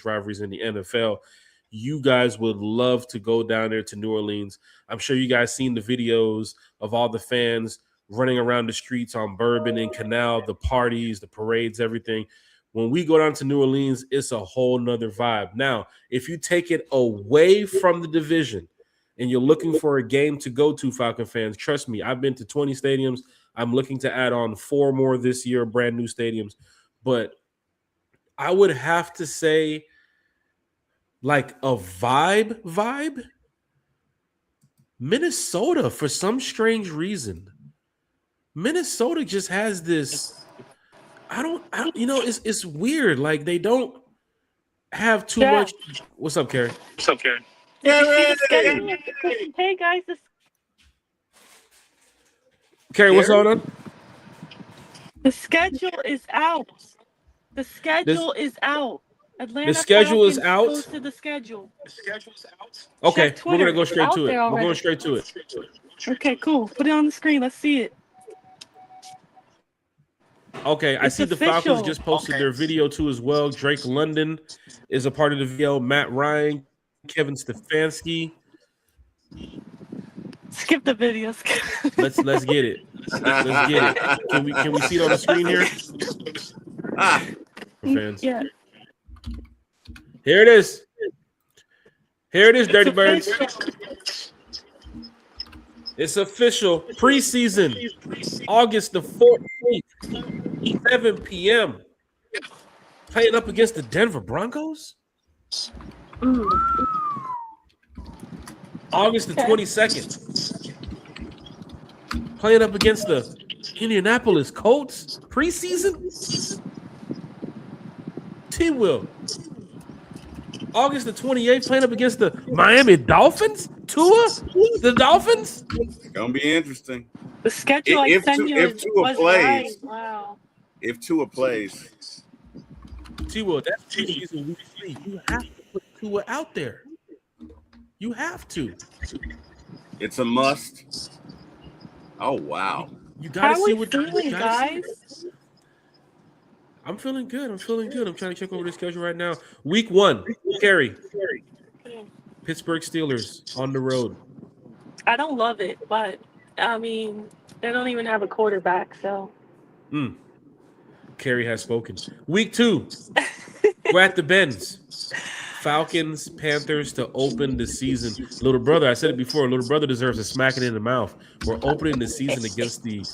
rivalries in the NFL. You guys would love to go down there to New Orleans. I'm sure you guys seen the videos of all the fans running around the streets on Bourbon and Canal, the parties, the parades, everything. When we go down to New Orleans, it's a whole nother vibe. Now, if you take it away from the division and you're looking for a game to go to, Falcon fans, trust me, I've been to 20 stadiums. I'm looking to add on 4 more this year, brand new stadiums. But I would have to say, like a vibe, Minnesota, for some strange reason. Minnesota just has this. I don't it's weird. Like they don't have too much. What's up, Carrie? What's up, Carrie? Hey guys, Carrie, what's going on? the schedule is out. The schedule is out. Atlanta The schedule is Falcons out? posted the schedule. The schedule's out. Okay, Check we're gonna Twitter. go It's straight out to it. there We're going already. straight to it. Okay, cool. Put it on the screen. Let's see it. Okay, I It's see the official. Falcons just posted their video too as well. Drake London is a part of the video. Matt Ryan, Kevin Stefanski. Skip the video. Let's get it. Let's get it. Can we see it on the screen here? Fans. Yeah. Here it is. Here it is, Dirty Birds. It's official. Preseason, August the 14th, 7 p.m. Playing up against the Denver Broncos. August the 22nd. Playing up against the Indianapolis Colts. Preseason. T-Will. August the 28th, playing up against the Miami Dolphins. Tua? The Dolphins? Gonna be interesting. The schedule I If sent Tua- you if Tua was plays. right. Wow. If Tua plays, T-Will, that's preseason week 3. You have to put Tua out there. You have to. it's a must. Oh wow. You got to How see are we what feeling, you gotta see. guys? I'm feeling good. I'm trying to check over the schedule right now. Week 1, Carrie. Pittsburgh Steelers on the road. I don't love it, but I mean, they don't even have a quarterback, so. Carrie has spoken. Week 2, we're at the Benz. Falcons, Panthers to open the season. Little brother, I said it before, little brother deserves a smacking in the mouth. We're opening the season against the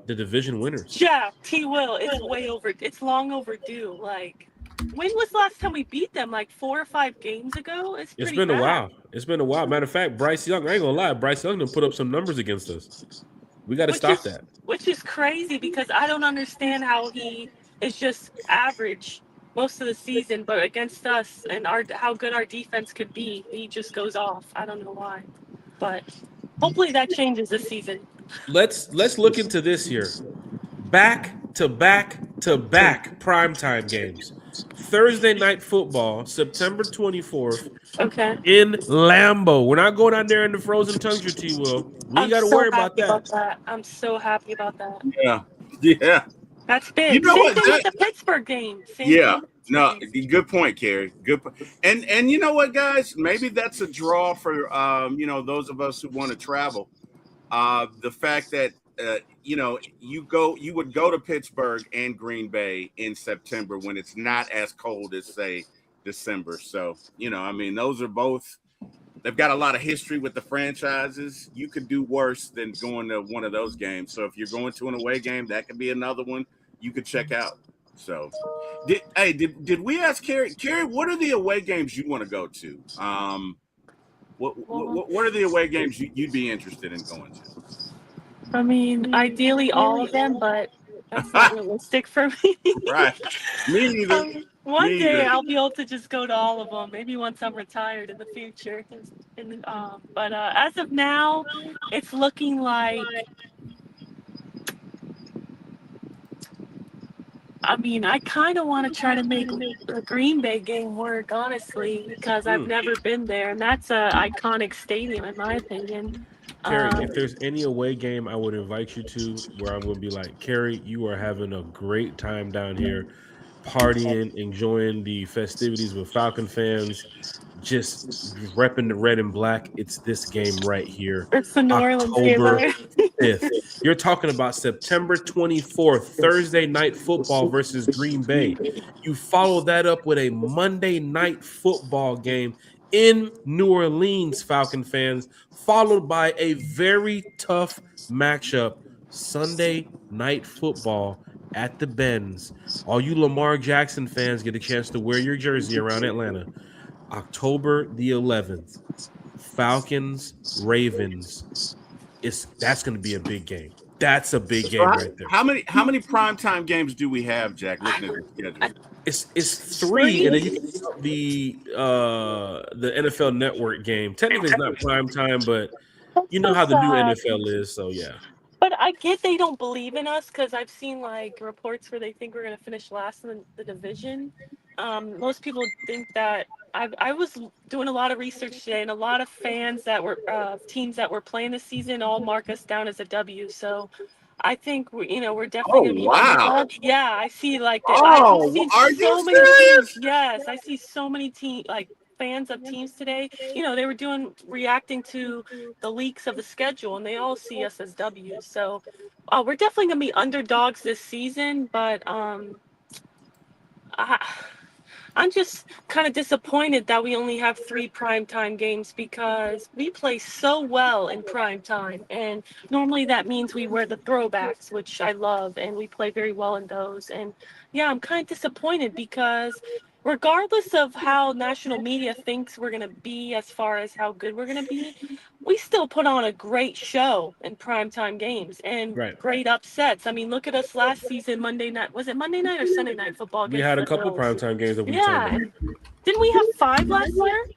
division winners. Yeah, T-Will, it's way over. It's long overdue. Like, when was the last time we beat them? Like 4 or 5 games ago? It's It's pretty been a bad. while. It's been a while. Matter of fact, Bryce Young, I ain't gonna lie, Bryce Young done put up some numbers against us. We got to stop that. Which is crazy because I don't understand how he is just average most of the season, but against us and how good our defense could be, he just goes off. I don't know why, but hopefully that changes this season. Let's look into this here. Back to back primetime games. Thursday night football, September 24th Okay. in Lambeau. We're not going out there in the frozen tundra, T-Will. We I'm got to so worry about happy that. I'm so happy about that. Yeah. That's big. You know Same what, thing with the Pittsburgh game. Same Yeah. thing. No, good point, Carrie. Good point. And you know what, guys? Maybe that's a draw for those of us who want to travel. The fact that you would go to Pittsburgh and Green Bay in September when it's not as cold as say December. So those are both. They've got a lot of history with the franchises. You could do worse than going to one of those games. So if you're going to an away game, that could be another one you could check out. So, did we ask Carrie? Carrie, what are the away games you want to go to? What are the away games you'd be interested in going to? I mean, ideally all of them, but that's not realistic for me. Right. Me neither. One Me day either. I'll be able to just go to all of them. Maybe once I'm retired in the future. But as of now, it's looking like. I mean, I kind of want to try to make the Green Bay game work, honestly, because I've never been there, and that's an iconic stadium, in my opinion. Carrie, if there's any away game I would invite you to where I'm going to be like, Carrie, you are having a great time down here. partying, enjoying the festivities with Falcon fans, just repping the red and black. It's this game right here, It's the New Orleans game, October right? 5th. You're talking about September 24th, Thursday night football versus Green Bay. You follow that up with a Monday night football game in New Orleans, Falcon fans, followed by a very tough matchup, Sunday night football at the Benz. All you Lamar Jackson fans get a chance to wear your jersey around Atlanta. October the 11th, Falcons, Ravens. That's going to be a big game. That's a big game right there. How many primetime games do we have, Jack? Looking at the schedule. It's three, and then you can count the NFL Network game. Technically, it's not prime time, but you know how the new NFL is. So yeah. But I get they don't believe in us because I've seen like reports where they think we're going to finish last in the division. Most people think that. I was doing a lot of research today, and a lot of fans that were teams that were playing this season all mark us down as a W. So I think we're definitely going to be. Wow. Yeah, I see like Oh, are you serious? teams. Yes, I see so many fans of teams today. They were reacting to the leaks of the schedule, and they all see us as W's. So we're definitely going to be underdogs this season, but I'm just kind of disappointed that we only have 3 primetime games because we play so well in primetime. And normally that means we wear the throwbacks, which I love, and we play very well in those. And yeah, I'm kind of disappointed because regardless of how national media thinks we're going to be as far as how good we're going to be, we still put on a great show in primetime games and great upsets. I mean, look at us last season, Monday night. Was it Monday night or Sunday night football? We had a couple primetime games that we turned. Didn't we have 5 last year?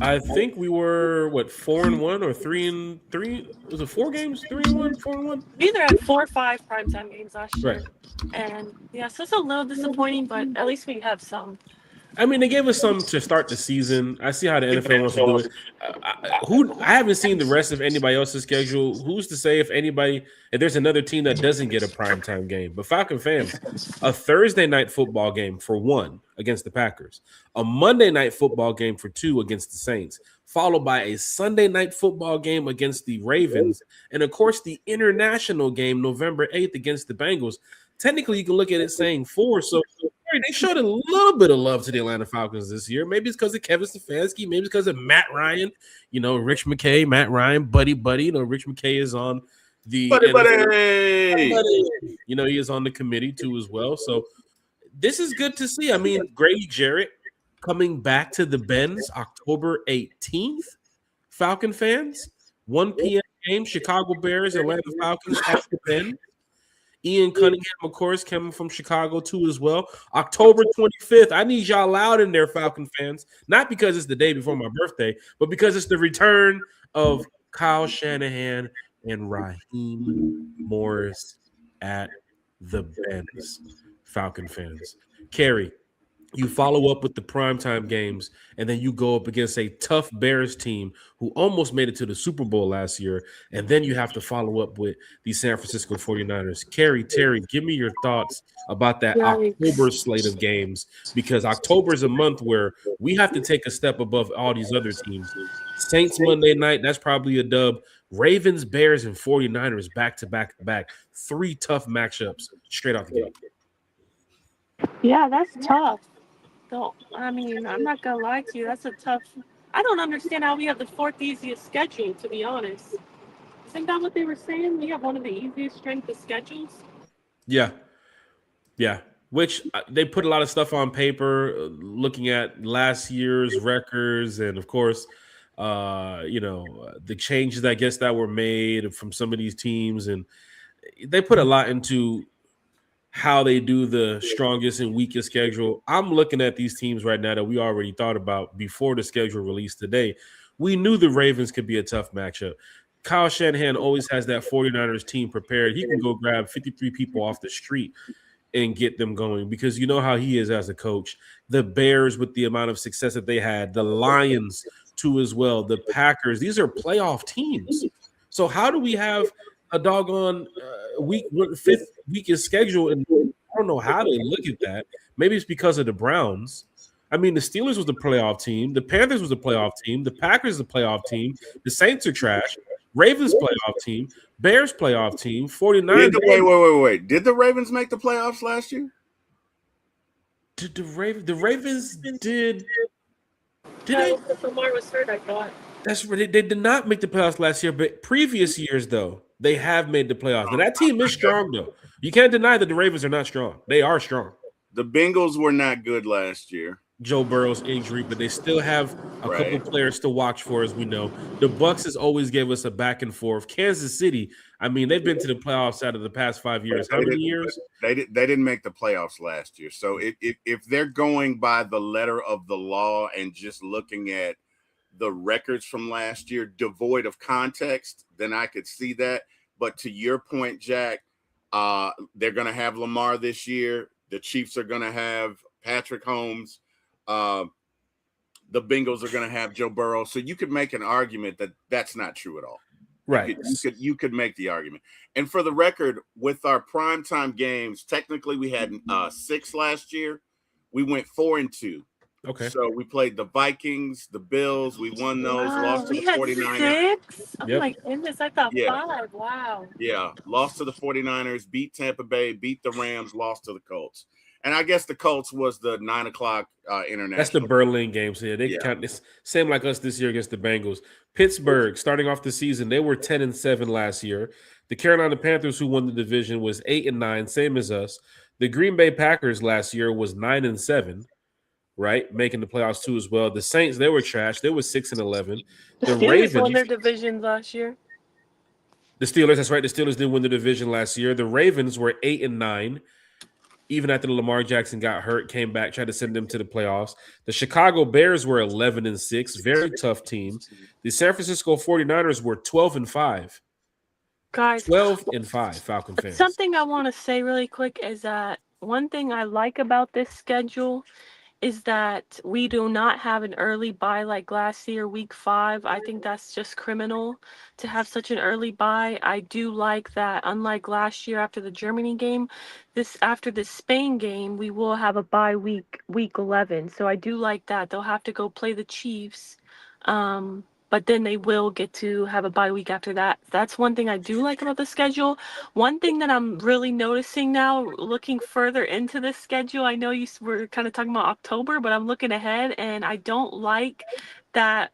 I think we were 4-1 or 3-3. Was it 4 games? 3-1, 4-1. We either had 4 or 5 primetime games last year. Right. And yeah, so it's a little disappointing, but at least we have some. I mean, they gave us some to start the season. I see how the NFL wants to do it. I haven't seen the rest of anybody else's schedule. Who's to say if there's another team that doesn't get a primetime game? But Falcon fans, a Thursday night football game for 1 against the Packers, a Monday night football game for 2 against the Saints, followed by a Sunday night football game against the Ravens, and of course the international game November 8th against the Bengals. Technically, you can look at it saying 4. So they showed a little bit of love to the Atlanta Falcons this year. Maybe it's because of Kevin Stefanski. Maybe it's because of Matt Ryan. Rich McKay, Matt Ryan, buddy. Rich McKay is on the buddy. He is on the committee too as well. So this is good to see. I mean, Grady Jarrett coming back to the Benz October 18th. Falcon fans, 1 p.m. game. Chicago Bears, Atlanta Falcons at the Benz. Ian Cunningham, of course, coming from Chicago too as well. October 25th. I need y'all loud in there, Falcon fans. Not because it's the day before my birthday, but because it's the return of Kyle Shanahan and Raheem Morris at the Benz. Falcon fans. Carrie, you follow up with the primetime games, and then you go up against a tough Bears team who almost made it to the Super Bowl last year, and then you have to follow up with the San Francisco 49ers. Carrie, Terry, give me your thoughts about that October slate of games, because October is a month where we have to take a step above all these other teams. Saints Monday night, that's probably a dub. Ravens, Bears, and 49ers back-to-back. 3 tough matchups straight off the gate. Yeah, that's tough. I'm not gonna lie to you. That's a tough. I don't understand how we have the 4th easiest schedule. To be honest, isn't that what they were saying? We have one of the easiest strength of schedules. Yeah. Which they put a lot of stuff on paper, looking at last year's records, and of course, the changes I guess that were made from some of these teams, and they put a lot into how they do the strongest and weakest schedule. I'm looking at these teams right now that we already thought about before the schedule released today. We knew the Ravens could be a tough matchup. Kyle Shanahan always has that 49ers team prepared. He can go grab 53 people off the street and get them going, because you know how he is as a coach. The Bears, with the amount of success that they had, the Lions too as well, the Packers, these are playoff teams. So how do we have a doggone 5th weakest schedule? And I don't know how they look at that, Maybe it's because of the Browns. I mean, the Steelers was the playoff team. The Panthers was the playoff team. The Packers the playoff team. The Saints are trash. Ravens playoff team. Bears playoff team. 49ers. Wait. Did the Ravens make the playoffs last year? Did the Ravens did No, they? Lamar was hurt, I thought. That's right. They did not make the playoffs last year, but previous years though, they have made the playoffs. Now that team is strong though. You can't deny that the Ravens are not strong. They are strong. The Bengals were not good last year. Joe Burrow's injury, but they still have a couple players to watch for, as we know. The Bucs has always gave us a back and forth. Kansas City, I mean, they've been to the playoffs out of the past 5 years. How many years? They didn't make the playoffs last year. So if they're going by the letter of the law and just looking at the records from last year, devoid of context, then I could see that. But to your point, Jack, they're going to have Lamar this year. The Chiefs are going to have Patrick Mahomes. The Bengals are going to have Joe Burrow. So you could make an argument that that's not true at all. Right. You could make the argument. And for the record, with our primetime games, technically we had 6 last year. We went 4-2. Okay. So we played the Vikings, the Bills. We won those, lost to the 49ers. 6? Oh my goodness, I thought 5. Wow. Yeah, lost to the 49ers, beat Tampa Bay, beat the Rams, lost to the Colts. And I guess the Colts was the 9 o'clock international. That's the Berlin games here. They count this same like us this year against the Bengals. Pittsburgh, starting off the season, they were 10-7 last year. The Carolina Panthers, who won the division, was 8-9, same as us. The Green Bay Packers last year was 9-7, right, making the playoffs too as well. The Saints, they were trash. They were 6-11. The Steelers Ravens won their division last year. The Steelers, that's right. The Steelers did win the division last year. The Ravens were 8-9. Even after Lamar Jackson got hurt, came back, tried to send them to the playoffs. The Chicago Bears were 11-6, very tough team. The San Francisco 49ers were 12-5. Guys, 12-5, Falcon fans. Something I want to say really quick is that one thing I like about this schedule is that we do not have an early bye like last year, week 5. I think that's just criminal to have such an early bye. I do like that, unlike last year after the Germany game, after the Spain game, we will have a bye week 11. So I do like that. They'll have to go play the Chiefs. But then they will get to have a bye week after that. That's one thing I do like about the schedule. One thing that I'm really noticing now, looking further into this schedule, I know you were kind of talking about October, but I'm looking ahead, and I don't like that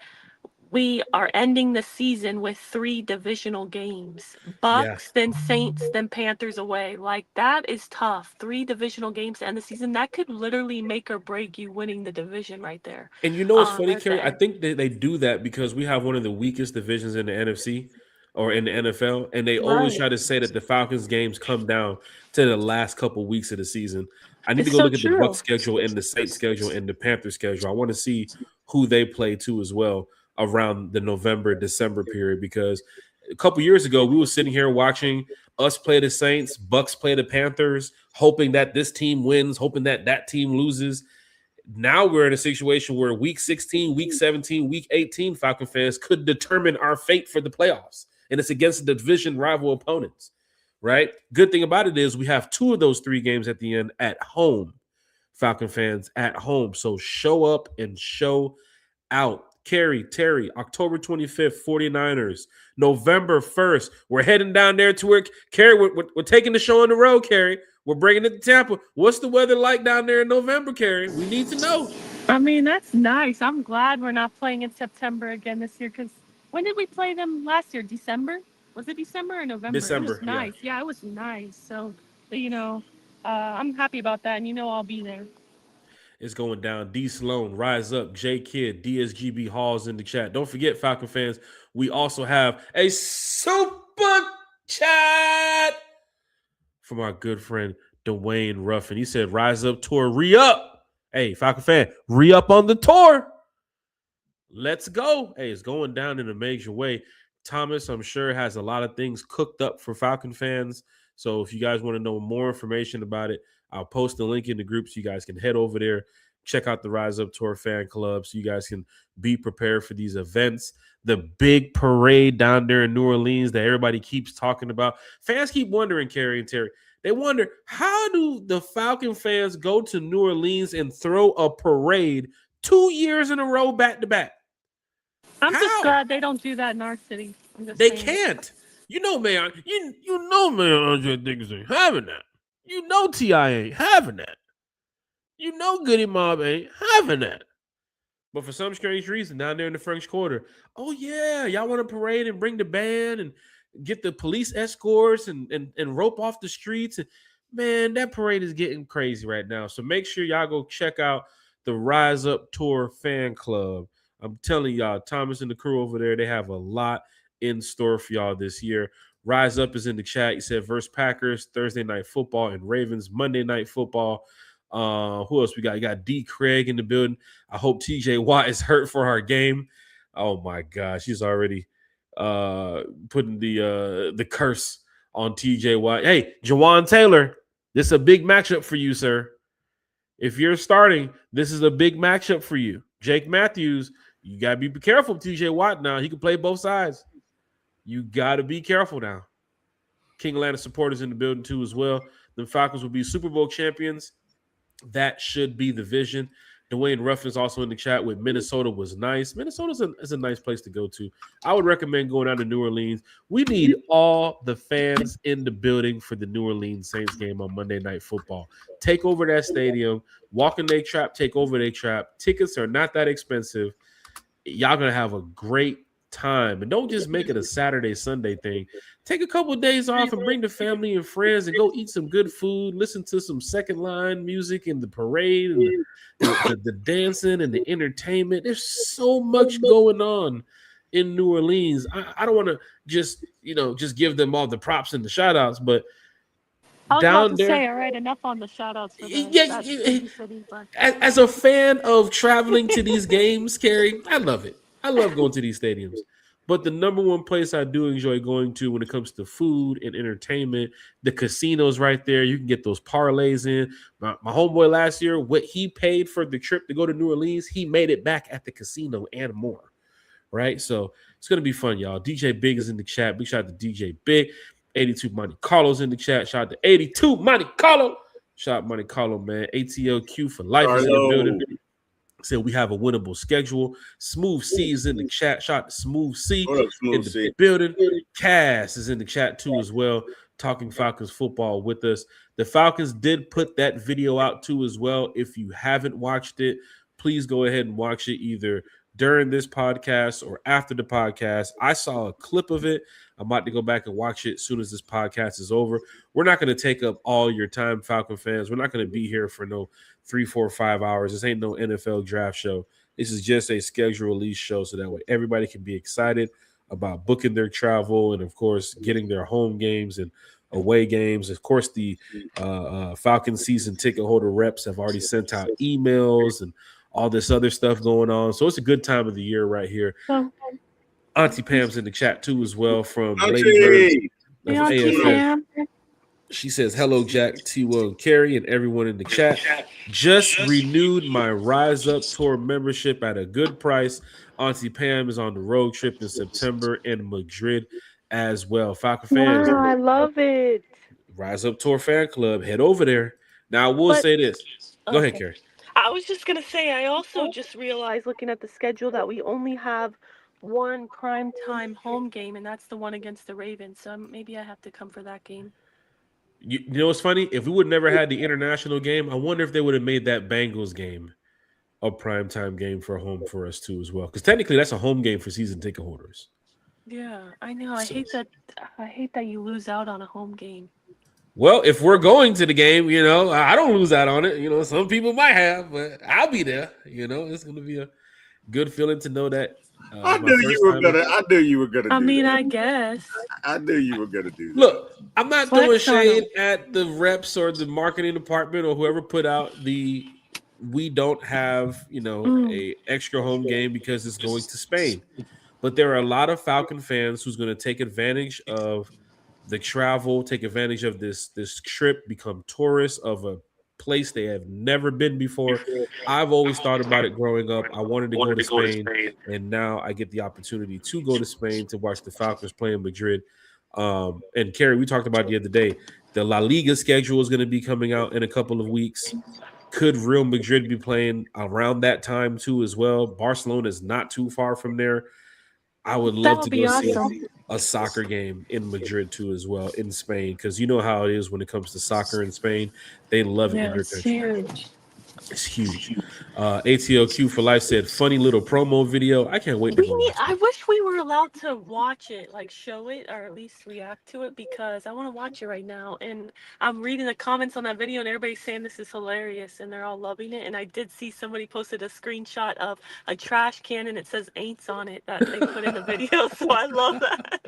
we are ending the season with 3 divisional games. Bucks, then Saints, then Panthers away. Like, that is tough. 3 divisional games to end the season. That could literally make or break you winning the division right there. And you know what's funny, Carrie? I think they do that because we have one of the weakest divisions in the NFC or in the NFL, and they always try to say that the Falcons games come down to the last couple weeks of the season. I need to go look at the Bucs schedule and the Saints schedule and the Panthers schedule. I want to see who they play too as well around the November, December period, because a couple years ago, we were sitting here watching us play the Saints, Bucs play the Panthers, hoping that this team wins, hoping that that team loses. Now we're in a situation where week 16, week 17, week 18, Falcon fans could determine our fate for the playoffs. And it's against the division rival opponents, right? Good thing about it is we have 2 of those 3 games at the end at home, Falcon fans at home. So show up and show out. Carrie, Terry, October 25th, 49ers. November 1st, we're heading down there to work. Carrie, we're taking the show on the road, Carrie. We're bringing it to Tampa. What's the weather like down there in November, Carrie? We need to know. I mean, that's nice. I'm glad we're not playing in September again this year, because when did we play them last year? December? Was it December or November? December. It was nice. Yeah, it was nice. So, I'm happy about that, and I'll be there. It's going down. D Sloan, Rise Up, J Kid, DSGB Halls in the chat. Don't forget, Falcon fans, we also have a super chat from our good friend Dwayne Ruffin. He said, Rise Up tour, re-up. Hey, Falcon fan, re-up on the tour. Let's go. Hey, it's going down in a major way. Thomas, I'm sure, has a lot of things cooked up for Falcon fans. So if you guys want to know more information about it, I'll post the link in the group so you guys can head over there, check out the Rise Up Tour fan club so you guys can be prepared for these events. The big parade down there in New Orleans that everybody keeps talking about. Fans keep wondering, Carrie and Terry, They wonder, how do the Falcon fans go to New Orleans and throw a parade 2 years in a row back to back? I'm just How? glad they don't do that in our city. I'm just They saying. can't. You know, man. You know, man. Andre Dickens ain't having that. You know, Ti ain't having that. You know, Goody Mob ain't having that. But for some strange reason, down there in the French Quarter, oh yeah, y'all want to parade and bring the band and get the police escorts and rope off the streets. And man, that parade is getting crazy right now. So make sure y'all go check out the Rise Up Tour fan club. I'm telling y'all, Thomas and the crew over there, they have a lot in store for y'all this year. Rise Up is in the chat. He said versus Packers, Thursday night football, and Ravens, Monday night football. Who else we got? You got D. Craig in the building. I hope TJ Watt is hurt for our game. Oh my gosh, he's already putting the curse on TJ Watt. Hey, Jawan Taylor, this is a big matchup for you, sir. If you're starting, this is a big matchup for you. Jake Matthews, you gotta be careful with TJ Watt now. He can play both sides. You gotta be careful now. King Atlanta supporters in the building too as well. The Falcons will be Super Bowl champions. That should be the vision. Dwayne Ruffin's also in the chat with Minnesota was nice. Minnesota is a nice place to go to. I would recommend going out to New Orleans. We need all the fans in the building for the New Orleans Saints game on Monday Night Football. Take over that stadium. Walk in their trap. Take over their trap. Tickets are not that expensive. Y'all going to have a great time. And don't just make it a Saturday, Sunday thing. Take a couple of days off and bring the family and friends and go eat some good food, listen to some second line music and the parade and the dancing and the entertainment. There's so much going on in New Orleans. I don't want to just give them all the props and the shout outs, but I was down about to there, say, all right, enough on the shout outs for as a fan of traveling to these games, Carrie, I love it. I love going to these stadiums. But the number one place I do enjoy going to when it comes to food and entertainment, the casinos right there. You can get those parlays in. My homeboy last year, what he paid for the trip to go to New Orleans, he made it back at the casino and more. Right? So it's going to be fun, y'all. DJ Big is in the chat. Big shout out to DJ Big. 82 Monte Carlo's in the chat. Shout out to 82 Monte Carlo. Shout out Monte Carlo, man. ATLQ for life is in the building. Said we have a winnable schedule. Smooth C is in the chat. Shout out to Smooth C in the building. Cass is in the chat too as well, talking Falcons football with us. The Falcons did put that video out too as well. If you haven't watched it, please go ahead and watch it either during this podcast or after the podcast. I saw a clip of it. I'm about to go back and watch it as soon as this podcast is over. We're not going to take up all your time, Falcon fans. We're not going to be here for no 3, 4, 5 hours. This ain't no NFL draft show. This is just a schedule release show so that way everybody can be excited about booking their travel and, of course, getting their home games and away games. Of course, the Falcon season ticket holder reps have already sent out emails and all this other stuff going on. So it's a good time of the year right here. Auntie Pam's in the chat too as well from Lady Bird of AFF. She says, hello, Jack, T-Will, and Carrie, and everyone in the chat. Just renewed my Rise Up Tour membership at a good price. Auntie Pam is on the road trip in September in Madrid as well. Falcon fans. Wow, I love it. Rise Up Tour fan club. Head over there. Now, I will say this. Go ahead, Carrie. I was just going to say, I also Just realized looking at the schedule that we only have one primetime home game, and that's the one against the Ravens. So maybe I have to come for that game. You know what's funny? If we would never had the international game, I wonder if they would have made that Bengals game a primetime game for home for us too as well. Because technically that's a home game for season ticket holders. Yeah, I know. I hate that you lose out on a home game. Well, if we're going to the game, I don't lose out on it. Some people might have, but I'll be there. It's going to be a good feeling to know that. I knew you were gonna. I mean, I guess. I knew you were gonna do that. Look, I'm not throwing shade at the reps or the marketing department or whoever put out we don't have, a extra home game because it's going to Spain. But there are a lot of Falcon fans who's going to take advantage of the travel, take advantage of this trip, become tourists of a place they have never been before. I've always thought about it growing up. I wanted to go to Spain, and now I get the opportunity to go to Spain to watch the Falcons play in Madrid. And Carrie, we talked about the other day, The La Liga schedule is going to be coming out in a couple of weeks. Could Real Madrid be playing around that time too as well? Barcelona is not too far from there. I would That love would to be go see awesome. a soccer game in Madrid too as well, in Spain, because you know how it is when it comes to soccer in Spain. They love it in Yeah, their it's country. huge. It's huge. ATLQ for Life said, funny little promo video. I can't wait to go watch I it. wish we were allowed to watch it, like show it or at least react to it because I want to watch it right now. And I'm reading the comments on that video and everybody's saying this is hilarious and they're all loving it. And I did see somebody posted a screenshot of a trash can and it says ain'ts on it that they put in the video. So I love that.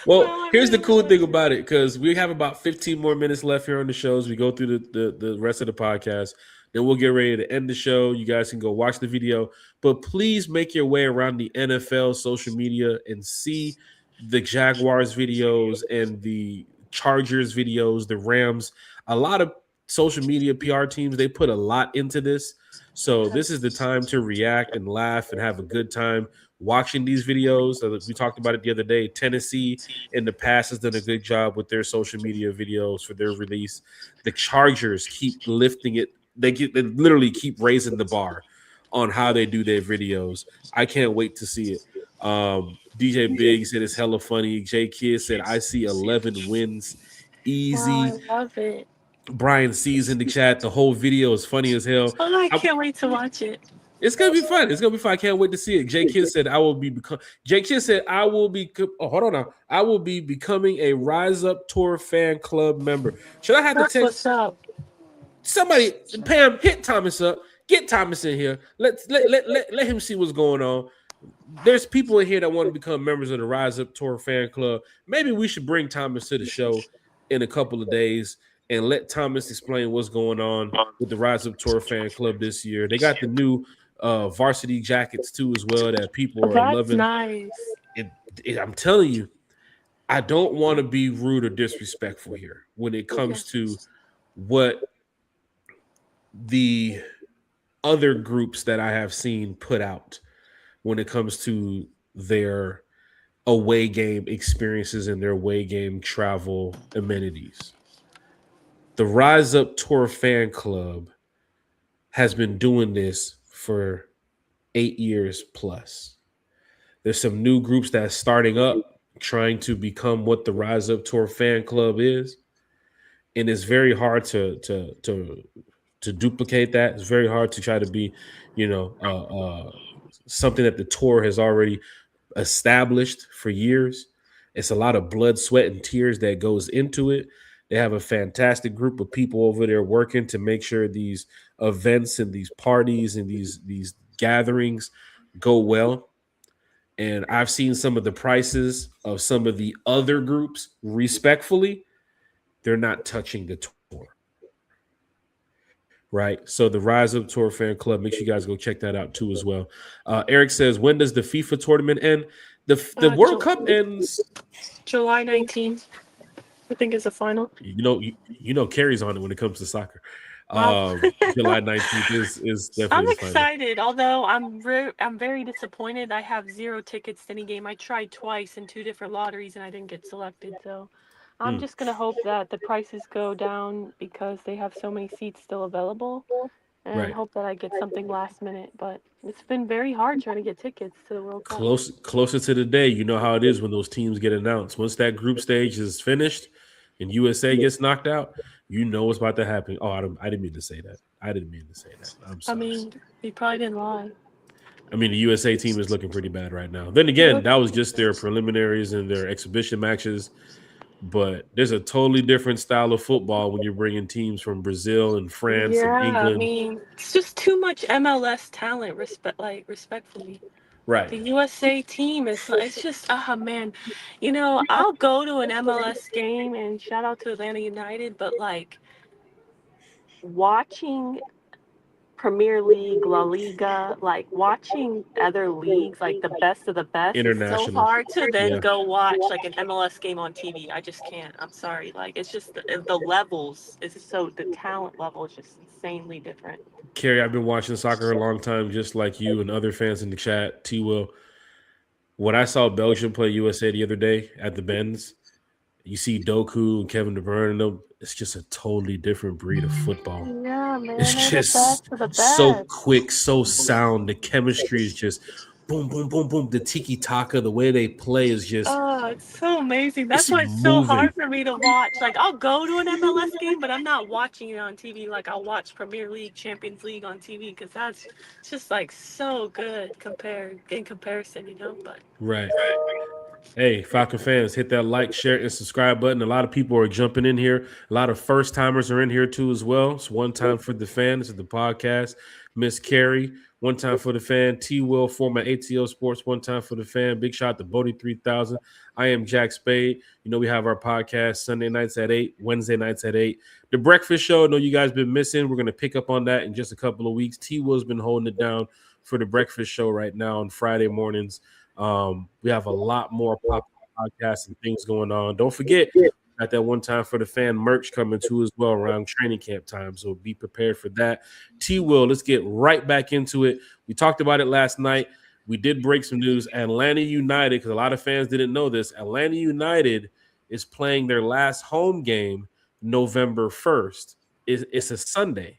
Well, Oh, I here's the really cool love thing it. about it, because we have about 15 more minutes left here on the show as we go through the rest of the podcast. Then we'll get ready to end the show. You guys can go watch the video, but please make your way around the NFL social media and see the Jaguars videos and the Chargers videos, the Rams. A lot of social media PR teams, they put a lot into this. So this is the time to react and laugh and have a good time watching these videos. We talked about it the other day. Tennessee in the past has done a good job with their social media videos for their release. The Chargers keep lifting it. They literally keep raising the bar on how they do their videos. I can't wait to see it. DJ Big said it's hella funny. J Kid said I see 11 wins easy. Wow, I love it. Brian sees in the chat the whole video is funny as hell. Oh, I can't wait to watch it. It's gonna be fun. It's gonna be fun. I can't wait to see it. Jay Kidd said I will be Jay Kidd said I will be hold on now. I will be becoming a Rise Up Tour fan club member. Should I have That's to text what's up. somebody? Pam, hit Thomas up. Get Thomas in here. Let him see what's going on. There's people in here that want to become members of the Rise Up Tour fan club. Maybe we should bring Thomas to the show in a couple of days and let Thomas explain what's going on with the Rise Up Tour fan club this year. They got the new varsity jackets too as well that people are That's loving. nice. I'm telling you, I don't want to be rude or disrespectful here when it comes to what the other groups that I have seen put out when it comes to their away game experiences and their away game travel amenities. The Rise Up Tour fan club has been doing this for 8 years plus. There's some new groups that's starting up, trying to become what the Rise Up Tour fan club is, and it's very hard to duplicate that. It's very hard to try to be, something that the tour has already established for years. It's a lot of blood, sweat, and tears that goes into it. They have a fantastic group of people over there working to make sure these events and these parties and these gatherings go well. And I've seen some of the prices of some of the other groups. Respectfully, they're not touching the tour. Right. So the Rise Up Tour fan club, make sure you guys go check that out too as well. Eric says, when does the FIFA tournament end? The World Cup ends July 19th. I think is the final. Carrie's on it when it comes to soccer. Wow. July 19th is definitely. I'm excited, although I'm very disappointed. I have 0 tickets to any game. I tried twice in 2 different lotteries and I didn't get selected. So I'm just gonna hope that the prices go down because they have so many seats still available, and hope that I get something last minute. But it's been very hard trying to get tickets to the World Cup. Closer to the day, you know how it is when those teams get announced. Once that group stage is finished and USA gets knocked out, you know what's about to happen. Oh, I didn't mean to say that. I'm sorry. I mean, you probably didn't lie. I mean, the USA team is looking pretty bad right now. Then again, that was just their preliminaries and their exhibition matches. But there's a totally different style of football when you're bringing teams from Brazil and France and England. I mean, it's just too much MLS talent. Respectfully. Right. The USA team it's just, man. I'll go to an MLS game and shout out to Atlanta United, but like watching Premier League, La Liga, like watching other leagues, like the best of the best, it's so hard to then go watch like an MLS game on TV. I just can't. I'm sorry. Like it's just the levels. The talent level is just insanely different. Carrie, I've been watching soccer a long time, just like you and other fans in the chat. T-Will. When I saw Belgium play USA the other day at the Benz, you see Doku and Kevin De Bruyne and them. it's just a totally different breed of football. Yeah, man. It's They're just the best of the so best. quick, so sound. The chemistry is just boom, boom, boom, boom. The tiki taka, the way they play is just Oh, it's so amazing. it's That's why it's so moving. hard for me to watch. Like, I'll go to an MLS game, but I'm not watching it on TV. Like, I'll watch Premier League, Champions League on TV because that's just like so good compared in comparison, you know. But Right. Hey, Falcon fans, hit that like, share, and subscribe button. A lot of people are jumping in here. A lot of first timers are in here too as well. It's one time for the fan. This is the podcast. Miss Carrie, one time for the fan. T Will, former ATO Sports, one time for the fan. Big shout to Bodie 3000. I am Jack Spade. You know, we have our podcast Sunday nights at 8, Wednesday nights at 8. The Breakfast Show, I know you guys been missing. We're going to pick up on that in just a couple of weeks. T Will's been holding it down for the Breakfast Show right now on Friday mornings. We have a lot more podcasts and things going on. Don't forget, at that one time for the fan merch coming too as well around training camp time. So be prepared for that. T Will, let's get right back into it. We talked about it last night. We did break some news. Atlanta United, because a lot of fans didn't know this, Atlanta United is playing their last home game November 1st. It's a Sunday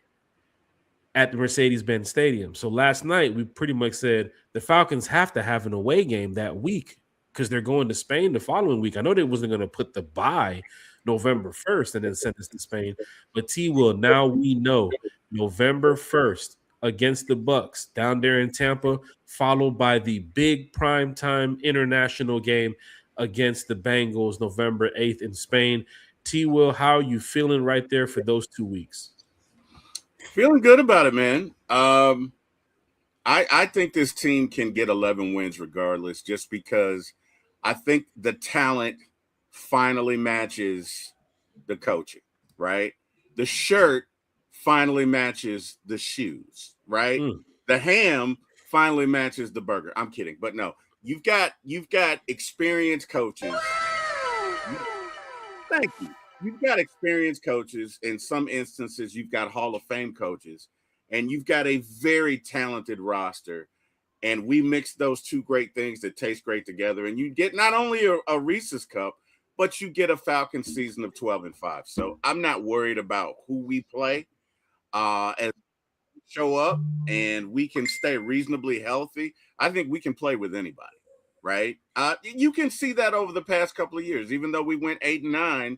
at the Mercedes-Benz Stadium. So last night, we pretty much said the Falcons have to have an away game that week because they're going to Spain the following week. I know they wasn't going to put the bye November 1st and then send us to Spain. But T Will, now we know November 1st against the Bucks down there in Tampa, followed by the big primetime international game against the Bengals November 8th in Spain. T Will, how are you feeling right there for those 2 weeks? Feeling good about it, man. I think this team can get 11 wins regardless, just because I think the talent finally matches the coaching, right? The shirt finally matches the shoes, right? The ham finally matches the burger. I'm kidding, but no, you've got experienced coaches. Thank you. You've got experienced coaches. In some instances, you've got Hall of Fame coaches, and you've got a very talented roster. And we mix those two great things that taste great together, and you get not only a Reese's Cup, but you get a Falcon season of 12-5. So I'm not worried about who we play. As we show up and we can stay reasonably healthy, I think we can play with anybody, right? You can see that over the past couple of years, even though we went 8-9.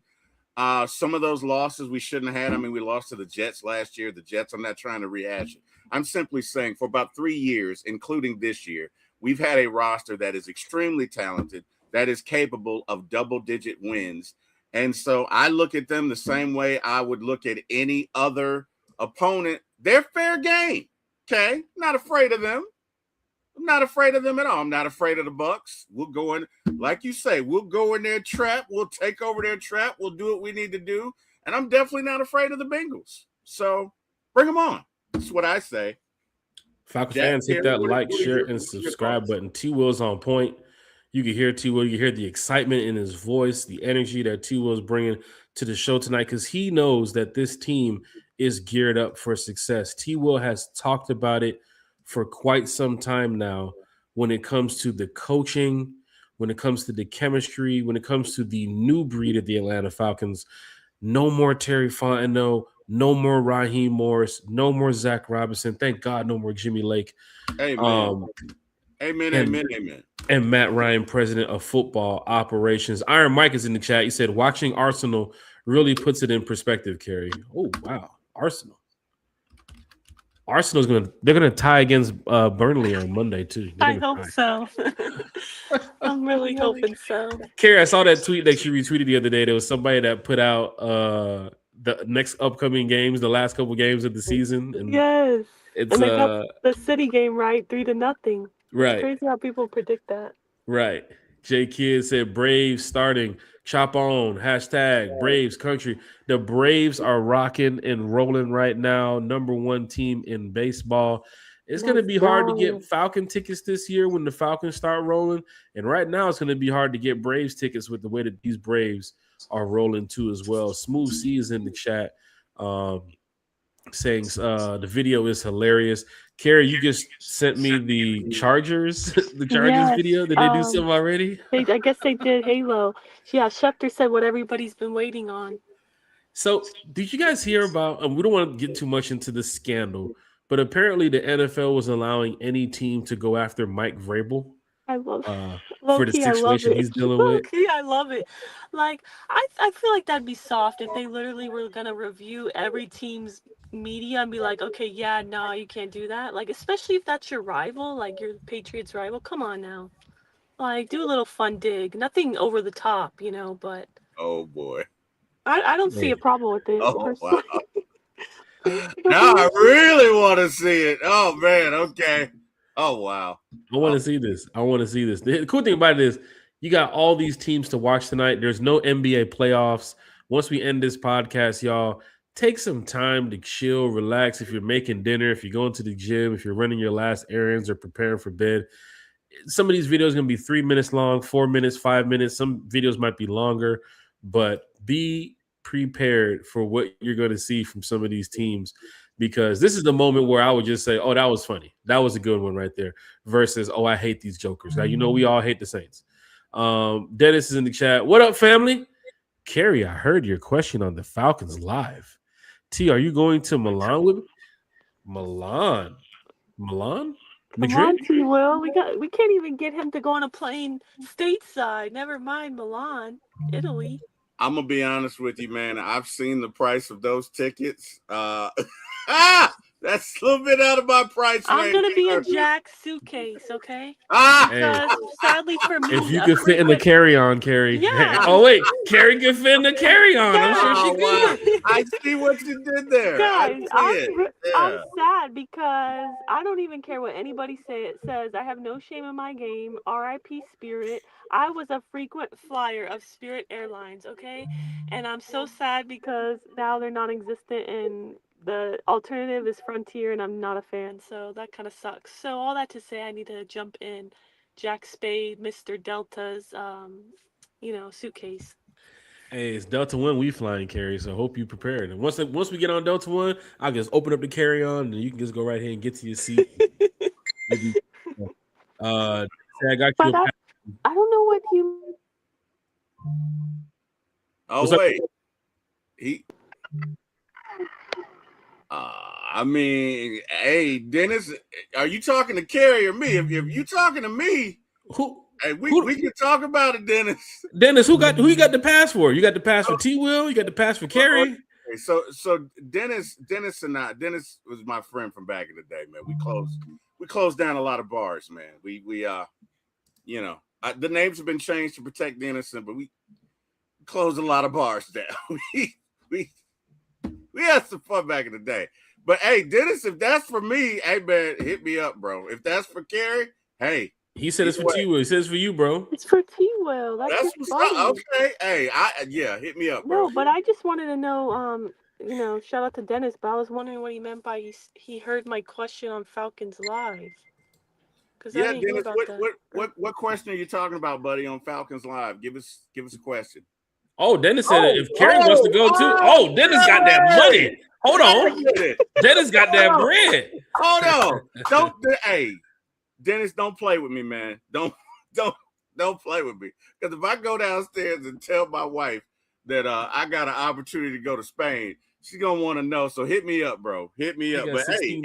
Some of those losses we shouldn't have had. I mean, we lost to the Jets last year. The Jets, I'm not trying to rehash it. I'm simply saying for about 3 years, including this year, we've had a roster that is extremely talented, that is capable of double-digit wins. And so I look at them the same way I would look at any other opponent. They're fair game, okay? Not afraid of them. I'm not afraid of them at all. I'm not afraid of the Bucks. We'll go in, like you say, we'll go in their trap. We'll take over their trap. We'll do what we need to do. And I'm definitely not afraid of the Bengals. So bring them on. That's what I say. Falcon fans, hit that like, share, and subscribe button. T Will's on point. You can hear T Will. You can hear the excitement in his voice, the energy that T Will's bringing to the show tonight, because he knows that this team is geared up for success. T Will has talked about it for quite some time now when it comes to the coaching, when it comes to the chemistry, when it comes to the new breed of the Atlanta Falcons. No more Terry Fontenot, no more Raheem Morris, no more Zach Robinson. Thank God no more Jimmy Lake. Amen. Amen. And Matt Ryan, president of football operations. Iron Mike is in the chat. He said, watching Arsenal really puts it in perspective, Kerry. Oh, wow. Arsenal's they're gonna tie against Burnley on Monday too. I hope so. I'm really hoping so. Carrie, I saw that tweet that you retweeted the other day. There was somebody that put out the next upcoming games, the last couple games of the season. And yes, it's and they got the City game right, 3-0. Right, it's crazy how people predict that. Right. J Kid said Braves starting. Chop on. # Braves country. The Braves are rocking and rolling right now. Number 1 team in baseball. It's going to be hard to get Falcon tickets this year when the Falcons start rolling. And right now it's going to be hard to get Braves tickets with the way that these Braves are rolling too as well. Smooth C is in the chat saying the video is hilarious. Carrie, you just sent me the Chargers video. Did they do something already? I guess they did Halo. Yeah, Schefter said what everybody's been waiting on. So, did you guys hear about? And we don't want to get too much into this scandal, but apparently the NFL was allowing any team to go after Mike Vrabel I love low for the key. I love situation it. he's dealing Low with. key, I love it. Like, I feel like that'd be soft if they literally were gonna review every team's media and be like, okay, yeah, no, you can't do that. Like, especially if that's your rival, like your Patriots rival. Come on now. Like, do a little fun dig. Nothing over the top, but Oh boy. I don't see Hey, a problem with it Oh wow. personally. Because Now I really want to see it. Oh man. Okay. Oh wow. I want to see this. I want to see this. The cool thing about it is you got all these teams to watch tonight. There's no NBA playoffs. Once we end this podcast, y'all, take some time to chill, relax. If you're making dinner, if you're going to the gym, if you're running your last errands or preparing for bed, some of these videos are going to be 3 minutes long, 4 minutes, 5 minutes. Some videos might be longer, but be prepared for what you're going to see from some of these teams because this is the moment where I would just say, oh, that was funny. That was a good one right there versus, oh, I hate these jokers. Now, we all hate the Saints. Dennis is in the chat. What up, family? Carrie, I heard your question on the Falcons live. T, are you going to Milan with me? Milan? come Madrid? on, T. Will. We can't even get him to go on a plane stateside. Never mind Milan, Italy. I'm gonna be honest with you, man. I've seen the price of those tickets. That's a little bit out of my price I'm range. gonna be in Jack's suitcase, okay? Hey, Because sadly for me, if you could fit in the carry-on, Carrie. Yeah. Oh, wait. Carrie can fit in the carry-on. I'm sure Oh, she wow. could. I see what you did there. Guys, I see it. I'm Yeah. sad because I don't even care what anybody says. I have no shame in my game. R.I.P. Spirit. I was a frequent flyer of Spirit Airlines, okay? And I'm so sad because now they're non-existent and the alternative is Frontier and I'm not a fan. So that kind of sucks. So all that to say, I need to jump in Jack Spade, Mr. Delta's, suitcase. Hey, it's Delta One we flying, Carrie. So hope you prepared. And once we get on Delta One, I'll just open up the carry-on and you can just go right here and get to your seat. Maybe, say I got you. But I don't know what you. Oh What's up? wait. I mean, hey, Dennis, are you talking to Carrie or me? If you talking to me, Who? hey, we can talk about it, Dennis. Dennis, who you got the pass for? You got the pass for T. Will. You got the pass for Carrie. Okay, so Dennis Dennis was my friend from back in the day, man. We closed down a lot of bars, man. We the names have been changed to protect the innocent, but we closed a lot of bars down. we had some fun back in the day. But hey, Dennis, if that's for me, hey man, hit me up, bro. If that's for Carrie, hey. He said it's for T. Will. He says for you, bro. It's for T. Will. That's what's funny. up. Okay. Hey, hit me up, bro. No, but I just wanted to know, shout out to Dennis, but I was wondering what he meant by he heard my question on Falcons Live. Because I didn't hear Dennis, about what question are you talking about, buddy, on Falcons Live? Give us a question. Oh, Dennis said if Carrie wants to go too. Oh, Dennis got that money. Hold on. Dennis got that bread. Hold on. Hey, Dennis, don't play with me, man. Don't play with me. Because if I go downstairs and tell my wife that I got an opportunity to go to Spain, she's gonna want to know. So hit me up, bro. Hit me up. But hey,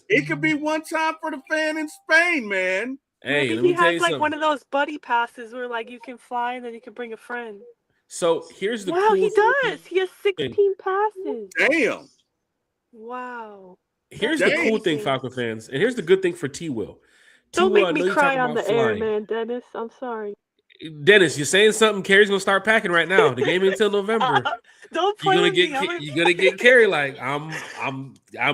it could be one time for the fan in Spain, man. Hey, Maybe let me he tell has you like something. one of those buddy passes where like you can fly and then you can bring a friend. So here's the Wow, cool he thing. does. He has 16 passes. Damn. Wow. Here's the cool thing, Falcon fans, and here's the good thing for T. Will. Don't make me cry on the air, man, Dennis. I'm sorry. Dennis, you're saying something. Carrie's gonna start packing right now. The game ain't until November. Don't play with me. You're gonna get Carrie like I'm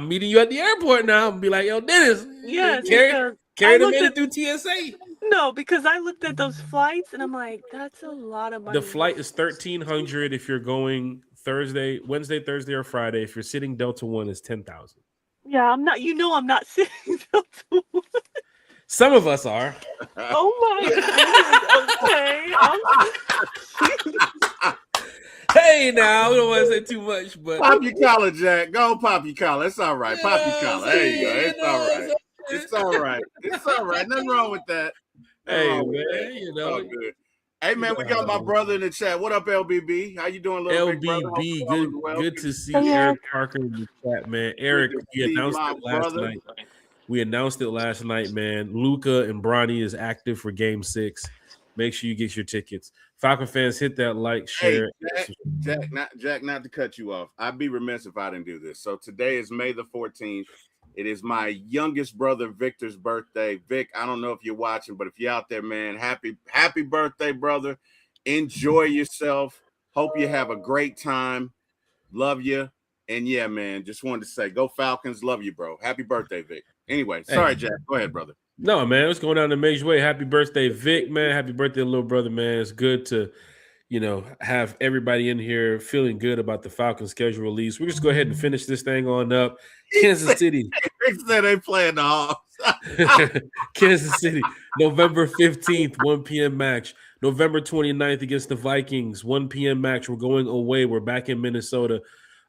meeting you at the airport now and be like, yo, Dennis. Yes, Carrie made it through TSA. No, because I looked at those flights and I'm like, that's a lot of money. The flight is $1,300 if you're going Wednesday, Thursday, or Friday. If you're sitting Delta One, is $10,000. Yeah, I'm not. I'm not sitting Delta One. Some of us are. Oh my goodness. Okay. Hey, now we don't want to say too much, but pop your collar, Jack. Go pop your collar. It's all right. Pop your collar. There you go. It's all right. It's all right. It's all right. Nothing wrong with that. Hey, man, All good. Hey man, we got my brother in the chat. What up, LBB? How you doing, little big brother? Hope LBB, all is well. good to see Hey, Eric Eric. Parker in the chat, man. Good Eric, to we see announced my it last brother. night. We announced it last night, man. Luka and Bronny is active for Game 6. Make sure you get your tickets. Falcon fans, hit that like, share. Hey, Jack, not to cut you off. I'd be remiss if I didn't do this. So today is May the 14th. It is my youngest brother Victor's birthday. Vic, I don't know if you're watching, but if you're out there, man, happy birthday, brother. Enjoy yourself. Hope you have a great time. Love you. And yeah, man, just wanted to say, go Falcons. Love you, bro. Happy birthday, Vic. Anyway, sorry, Jack. Go ahead, brother. No, man, what's going on in a major way? Happy birthday, Vic, man. Happy birthday, little brother, man. It's good to, have everybody in here feeling good about the Falcons schedule release. We'll just go ahead and finish this thing on up. Kansas City. Vic said they playing the Hawks. Kansas City, November 15th, 1 p.m. match. November 29th against the Vikings, 1 p.m. match. We're going away. We're back in Minnesota.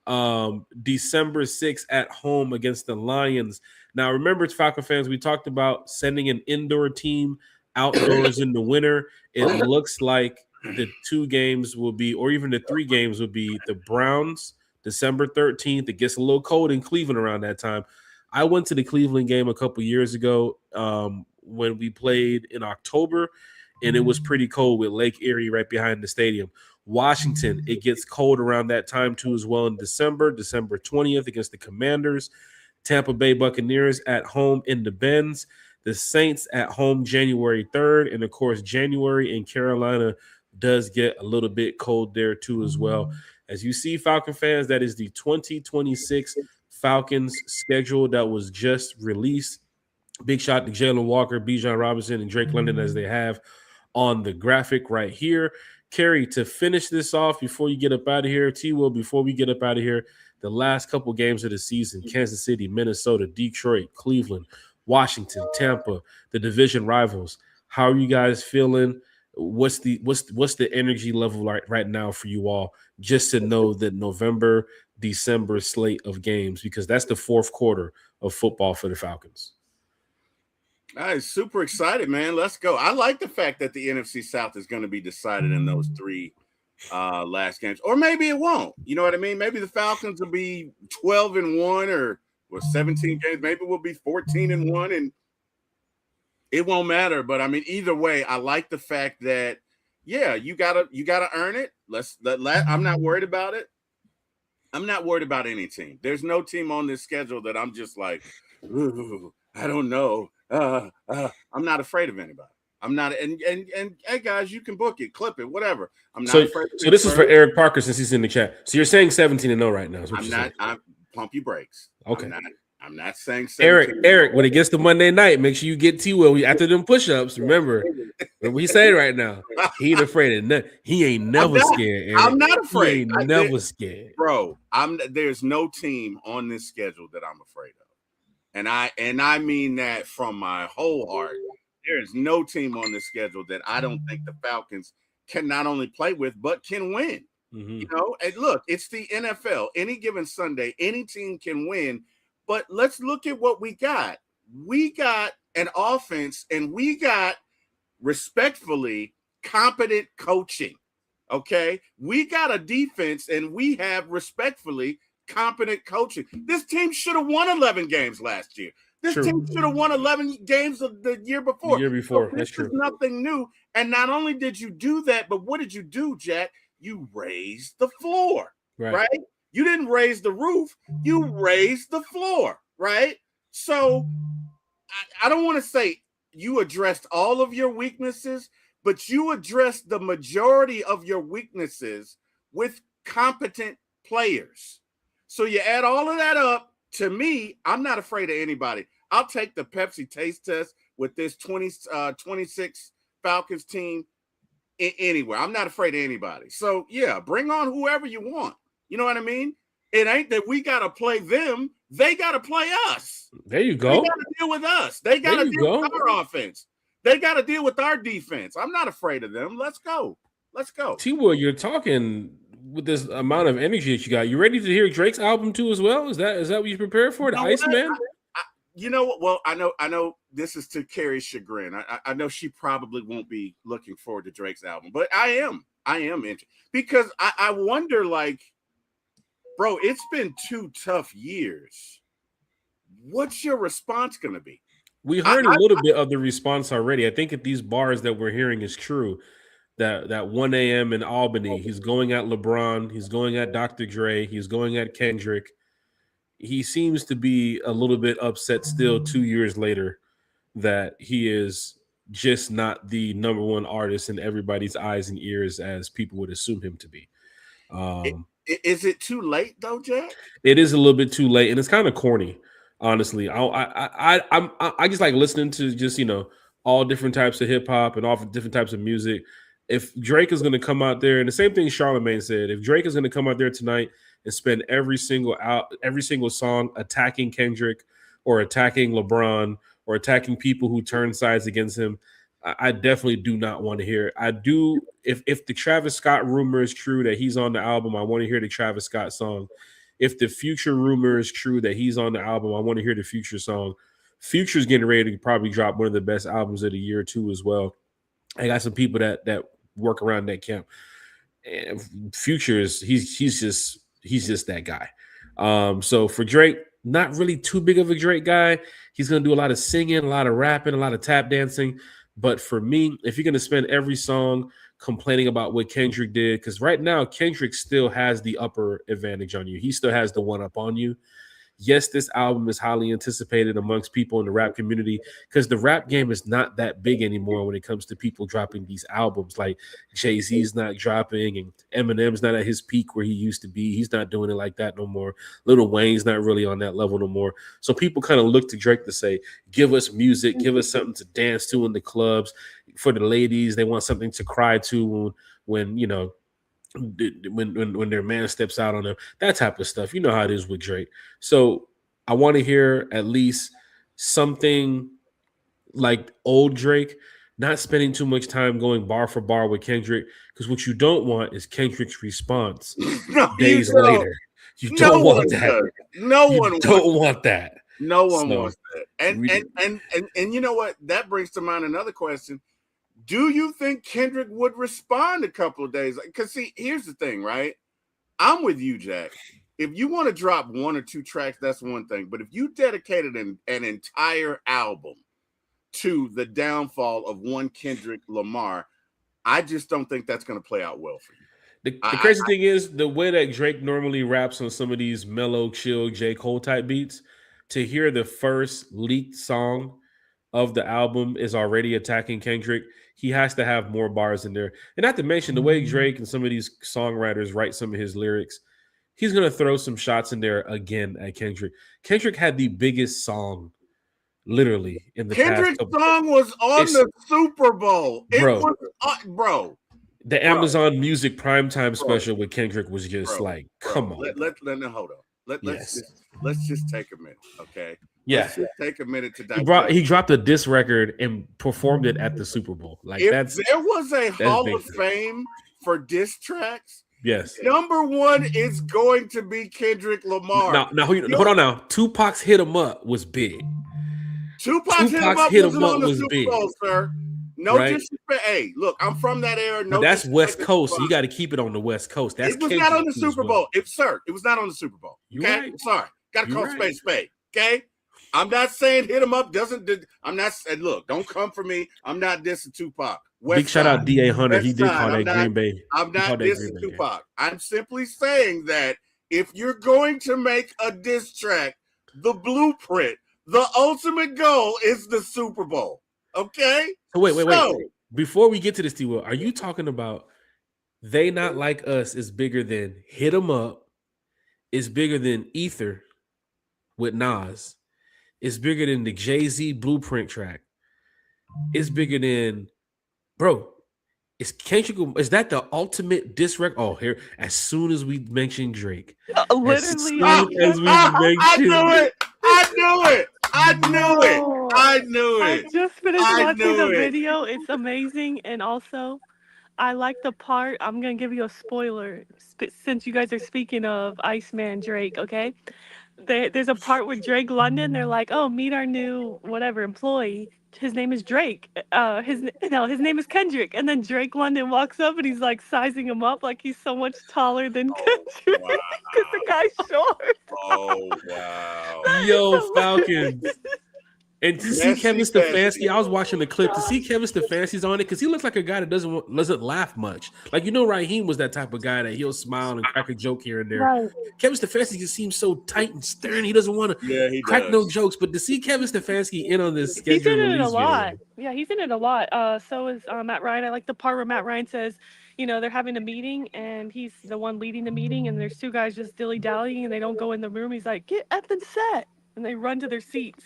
December 6th at home against the Lions. Now, remember, Falcon fans, we talked about sending an indoor team outdoors in the winter. It looks like the 2 games will be, or even the 3 games will be the Browns, December 13th. It gets a little cold in Cleveland around that time. I went to the Cleveland game a couple years ago when we played in October, and it was pretty cold with Lake Erie right behind the stadium. Washington, it gets cold around that time too as well in December 20th against the Commanders. Tampa Bay Buccaneers at home in the Benz. The Saints at home January 3rd. And, of course, January in Carolina does get a little bit cold there too as well. As you see, Falcon fans, that is the 2026 Falcons schedule that was just released. Big shout to Jalen Walker, Bijan Robinson, and Drake London as they have on the graphic right here. Kerry, to finish this off before you get up out of here, T-Will, before we get up out of here, the last couple games of the season, Kansas City, Minnesota, Detroit, Cleveland, Washington, Tampa, the division rivals. How are you guys feeling? What's the energy level right now for you all, just to know that November, December slate of games, because that's the 4th quarter of football for the Falcons? I'm super excited, man. Let's go. I like the fact that the NFC South is going to be decided in those 3 last games, or maybe it won't. You know what I mean? Maybe the Falcons will be 12-1 or 17 games. Maybe we'll be 14-1, and it won't matter. But I mean, either way, I like the fact that you gotta earn it. I'm not worried about it. I'm not worried about any team. There's no team on this schedule that I'm just like, ooh, I don't know. I'm not afraid of anybody. I'm not, and hey guys, you can book it, clip it, whatever. I'm not afraid. So this is for Eric Parker since he's in the chat. So you're saying 17-0 right now. I'm pump your brakes. Okay. I'm not saying 17. Eric, when it gets to Monday night, make sure you get T-Will after them push-ups. Remember what he's saying right now. He ain't afraid of nothing. He ain't never scared. Eric. I'm not afraid. He ain't never scared, bro. There's no team on this schedule that I'm afraid of. And I mean that from my whole heart. There is no team on the schedule that I don't think the Falcons can not only play with, but can win. Mm-hmm. You know, and look, it's the NFL. Any given Sunday, any team can win. But let's look at what we got. We got an offense, and we got, respectfully, competent coaching. Okay? We got a defense, and we have, respectfully, competent coaching. This team should have won 11 games last year. This team should have won 11 games the year before. So that's true. This is nothing new. And not only did you do that, but what did you do, Jack? You raised the floor, right? You didn't raise the roof. You raised the floor, right? So I don't want to say you addressed all of your weaknesses, but you addressed the majority of your weaknesses with competent players. So you add all of that up, to me, I'm not afraid of anybody. I'll take the Pepsi taste test with this 26 Falcons team anywhere. I'm not afraid of anybody. So, yeah, bring on whoever you want. You know what I mean? It ain't that we got to play them. They got to play us. There you go. They got to deal with us. They got to deal with our offense. They got to deal with our defense. I'm not afraid of them. Let's go. Let's go. T-Will, you're talking with this amount of energy that you got. You ready to hear Drake's album too as well? Is that what you prepared for? The Iceman? You know what? Well, I know this is to Carrie's chagrin. I know she probably won't be looking forward to Drake's album, but I am interested because I wonder, like, bro, it's been 2 tough years. What's your response going to be? We heard a little bit of the response already. I think at these bars that we're hearing is true. That 1 a.m. in Albany, he's going at LeBron, he's going at Dr. Dre, he's going at Kendrick. He seems to be a little bit upset still 2 years later that he is just not the number one artist in everybody's eyes and ears as people would assume him to be. Is it too late though, Jack? It is a little bit too late, and it's kind of corny, honestly. I just like listening to just all different types of hip hop and all different types of music. If Drake is going to come out there, and the same thing Charlamagne said, if Drake is going to come out there tonight and spend every single song attacking Kendrick or attacking LeBron or attacking people who turn sides against him, I definitely do not want to hear it. I do. If the Travis Scott rumor is true that he's on the album, I want to hear the Travis Scott song. If the Future rumor is true that he's on the album, I want to hear the Future song. Future's getting ready to probably drop one of the best albums of the year too, as well. I got some people that work around that camp. And Future is he's just that guy. So for Drake, not really too big of a Drake guy. He's gonna do a lot of singing, a lot of rapping, a lot of tap dancing. But for me, if you're going to spend every song complaining about what Kendrick did, because right now Kendrick still has the upper advantage on you. He still has the one up on you. Yes, this album is highly anticipated amongst people in the rap community because the rap game is not that big anymore when it comes to people dropping these albums. Like Jay-Z's not dropping and Eminem's not at his peak where he used to be. He's not doing it like that no more. Lil Wayne's not really on that level no more. So people kind of look to Drake to say, give us music, give us something to dance to in the clubs. For the ladies, they want something to cry to when when their man steps out on them, that type of stuff. You know how it is with Drake. So I want to hear at least something like old Drake, not spending too much time going bar for bar with Kendrick, because what you don't want is Kendrick's response days later. You don't want that. No one don't want that. No one wants that. And you know what? That brings to mind another question. Do you think Kendrick would respond a couple of days? Because, see, here's the thing, right? I'm with you, Jack. If you want to drop 1 or 2 tracks, that's one thing. But if you dedicated an entire album to the downfall of one Kendrick Lamar, I just don't think that's going to play out well for you. The crazy thing is, the way that Drake normally raps on some of these mellow, chill, J. Cole type beats, to hear the first leaked song of the album is already attacking Kendrick, he has to have more bars in there. And not to mention the way Drake and some of these songwriters write some of his lyrics, he's going to throw some shots in there again at Kendrick. Kendrick had the biggest song, literally, in the Kendrick's song was on the Super Bowl. Bro. The Amazon Music primetime special with Kendrick was just come on. Hold on. Let's just take a minute, okay? Yeah, let's just take a minute to he dropped a diss record and performed it at the Super Bowl. Like there was a Hall of Fame for diss tracks. Yes, number 1 is going to be Kendrick Lamar. Now hold on. Now Tupac's "Hit 'Em Up" was big. Tupac's "Hit 'Em Up" was big, sir. No disrespect. Hey, look, I'm from that era. No, that's West Coast. So you got to keep it on the West Coast. It was not on the Super Bowl. It was not on the Super Bowl. Okay, right. Sorry, got to call spade. Okay, I'm not saying "Hit 'Em Up" doesn't. I'm not. Look, don't come for me. I'm not dissing Tupac. Big shout out D.A. Hunter. He did call that Green Bay. I'm not dissing Tupac. I'm simply saying that if you're going to make a diss track, the blueprint, the ultimate goal is the Super Bowl. Okay. So wait. Before we get to this, T-Will, are you talking about "They Not Like Us" is bigger than "Hit 'Em Up"? Is bigger than "Ether" with Nas? It's bigger than the Jay-Z Blueprint track. It's bigger than, bro. Is Kendrick? Is that the ultimate diss record? Oh, here, as soon as we mention Drake, literally, I knew it. I just finished watching the video. It's amazing, and also, I like the part. I'm gonna give you a spoiler since you guys are speaking of Iceman Drake. Okay, there's a part with Drake London. They're like, "Oh, meet our new whatever employee. His name is Drake. His name is Kendrick." And then Drake London walks up and he's like sizing him up like he's so much taller than Kendrick Wow. because the guy's short. Oh wow. That is Yo, hilarious. Falcons. And to see Messy Kevin Stefanski, Stefanski. I was watching the clip to see Kevin Stefanski's on it because he looks like a guy that doesn't laugh much. Like, Raheem was that type of guy that he'll smile and crack a joke here and there. Right. Kevin Stefanski just seems so tight and stern. He doesn't want to Yeah, he crack does. no jokes. But to see Kevin Stefanski in on this He's schedule in it a release lot. video, Yeah, he's in it a lot. So is Matt Ryan. I like the part where Matt Ryan says, they're having a meeting and he's the one leading the meeting, and there's two guys just dilly-dallying and they don't go in the room. He's like, "Get at the set," and they run to their seats.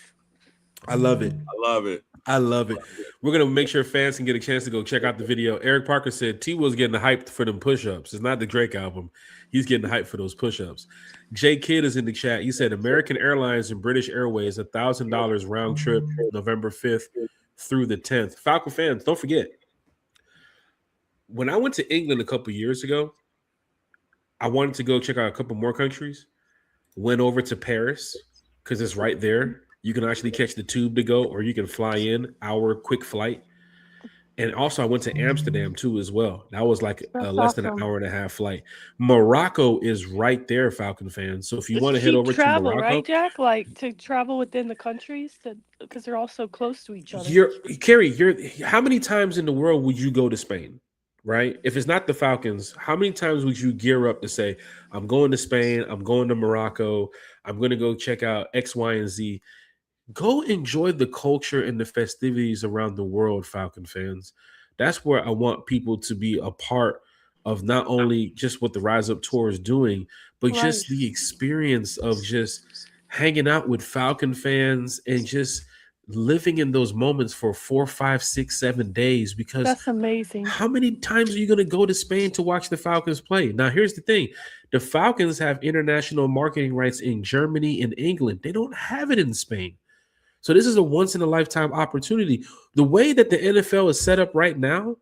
I love it. I love it. I love it. We're going to make sure fans can get a chance to go check out the video. Eric Parker said T Will's getting hyped for them push-ups. It's not the Drake album. He's getting hyped for those push-ups. Jay Kidd is in the chat. He said American Airlines and British Airways, $1,000 round trip, November 5th through the 10th. Falcon fans, don't forget, when I went to England a couple years ago, I wanted to go check out a couple more countries. Went over to Paris because it's right there. You can actually catch the tube to go, or you can fly in, hour quick flight. And also I went to Amsterdam too as well. That was like less than an hour and a half flight. Morocco is right there, Falcon fans. So if you want to head over travel, to Morocco, right, Jack? Like to travel within the countries because they're all so close to each other. Carrie, how many times in the world would you go to Spain? Right? If it's not the Falcons, how many times would you gear up to say, I'm going to Spain, I'm going to Morocco, I'm going to go check out X, Y, and Z? Go enjoy the culture and the festivities around the world, Falcon fans. That's where I want people to be a part of, not only just what the Rise Up Tour is doing, but just the experience of just hanging out with Falcon fans and just living in those moments for 4, 5, 6, 7 days. Because that's amazing. How many times are you going to go to Spain to watch the Falcons play? Now, here's the thing. The Falcons have international marketing rights in Germany and England. They don't have it in Spain. So this is a once-in-a-lifetime opportunity. The way that the NFL is set up right now,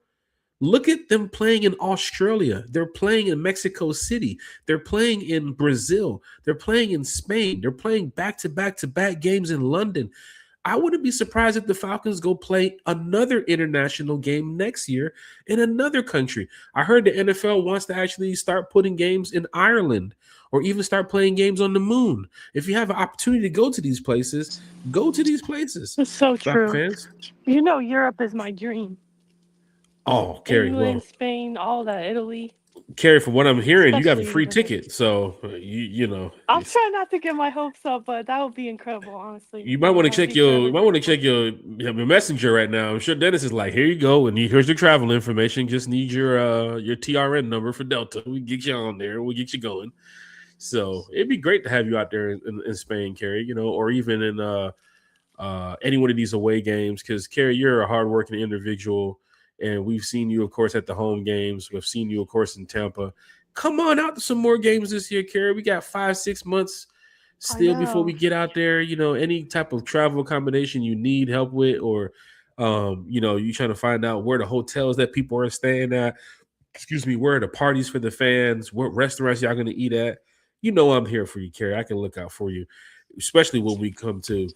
look at them playing in Australia. They're playing in Mexico City. They're playing in Brazil. They're playing in Spain. They're playing back-to-back-to-back games in London. I wouldn't be surprised if the Falcons go play another international game next year in another country. I heard the NFL wants to actually start putting games in Ireland, or even start playing games on the moon. If you have an opportunity to go to these places, go to these places. It's so true. Fans. Europe is my dream. Oh, Carrie, England, Spain, all that, Italy. Carrie, from what I'm hearing, you got a Especially free Italy. ticket. So, you know. I'm trying not to get my hopes up, but that would be incredible, honestly. You might want to check your messenger right now. I'm sure Dennis is like, here you go, and here's your travel information. Just need your TRN number for Delta. We get you on there. We'll get you going. So it'd be great to have you out there in Spain, Carrie, or even in any one of these away games, because, Carrie, you're a hardworking individual, and we've seen you, of course, at the home games. We've seen you, of course, in Tampa. Come on out to some more games this year, Carrie. We got 5-6 months still before we get out there. Any type of travel accommodation you need help with, or you trying to find out where the hotels that people are staying at, where are the parties for the fans, what restaurants y'all going to eat at. I'm here for you, Carrie. I can look out for you, especially when we come to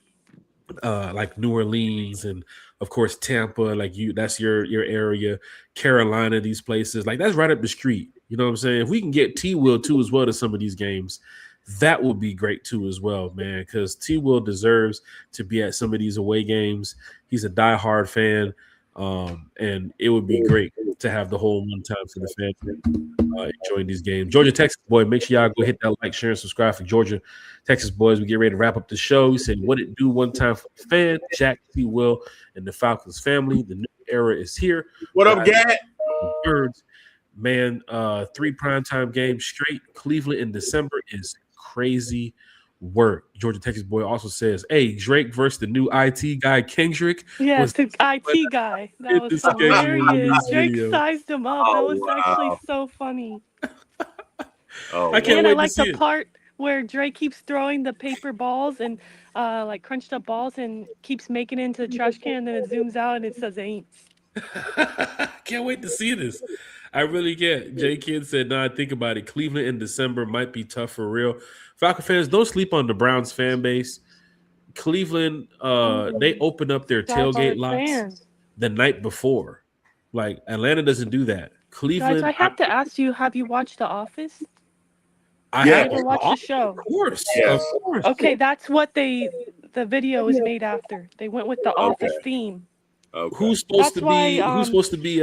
like New Orleans and, of course, Tampa. Like that's your area. Carolina, these places, like that's right up the street. You know what I'm saying? If we can get T Will too as well to some of these games, that would be great too as well, man. Because T Will deserves to be at some of these away games. He's a diehard fan, and it would be great to have the whole one time for the fans enjoying these games. Georgia, Texas boy, make sure y'all go hit that like, share, and subscribe for Georgia, Texas boys. We get ready to wrap up the show. We said, what it do one time for the fan, Jack, T Will, and the Falcons family. The new era is here. What up, Gat? Birds. Man, 3 primetime games straight. Cleveland in December is crazy work. Georgia Texas boy also says, hey, Drake versus the new IT guy Kendrick. Yeah, the IT guy. That was hilarious. Drake sized him up. That was actually so funny. I can't wait I like to see the part where Drake keeps throwing the paper balls and like crunched up balls and keeps making it into the trash can, and then it zooms out and it says ain't. Can't wait to see this. I really can't. J Kid said, "Nah, think about it. Cleveland in December might be tough for real." Falcon fans, don't sleep on the Browns fan base. Cleveland, they open up their tailgate Diehard lots fans. the night before. Like Atlanta doesn't do that. Guys, Cleveland, I have to ask you, have you watched The Office? I Yeah. have You ever watched the show? of course, Yes. of course. Okay, that's what the video is made after. They went with the Office theme. Okay. Who's supposed That's to why, be? Who's supposed to be?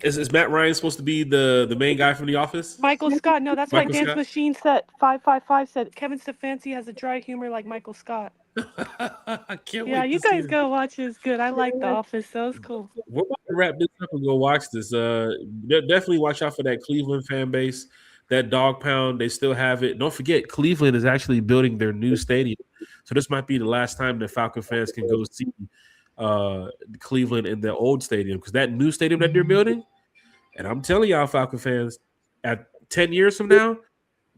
Is Matt Ryan supposed to be the main guy from The Office? Michael Scott. No, that's Michael why Dance Scott? Machine said 555 said Kevin Stefanski has a dry humor like Michael Scott. I can't Yeah, wait. you to see guys it. go watch it. It's good. I like The Office. That was cool. We're about to wrap this up and go watch this. Definitely watch out for that Cleveland fan base. That dog pound, they still have it. Don't forget, Cleveland is actually building their new stadium, so this might be the last time the Falcon fans can go see Cleveland in their old stadium, because that new stadium that they're building, and I'm telling y'all, Falcon fans, at 10 years from now,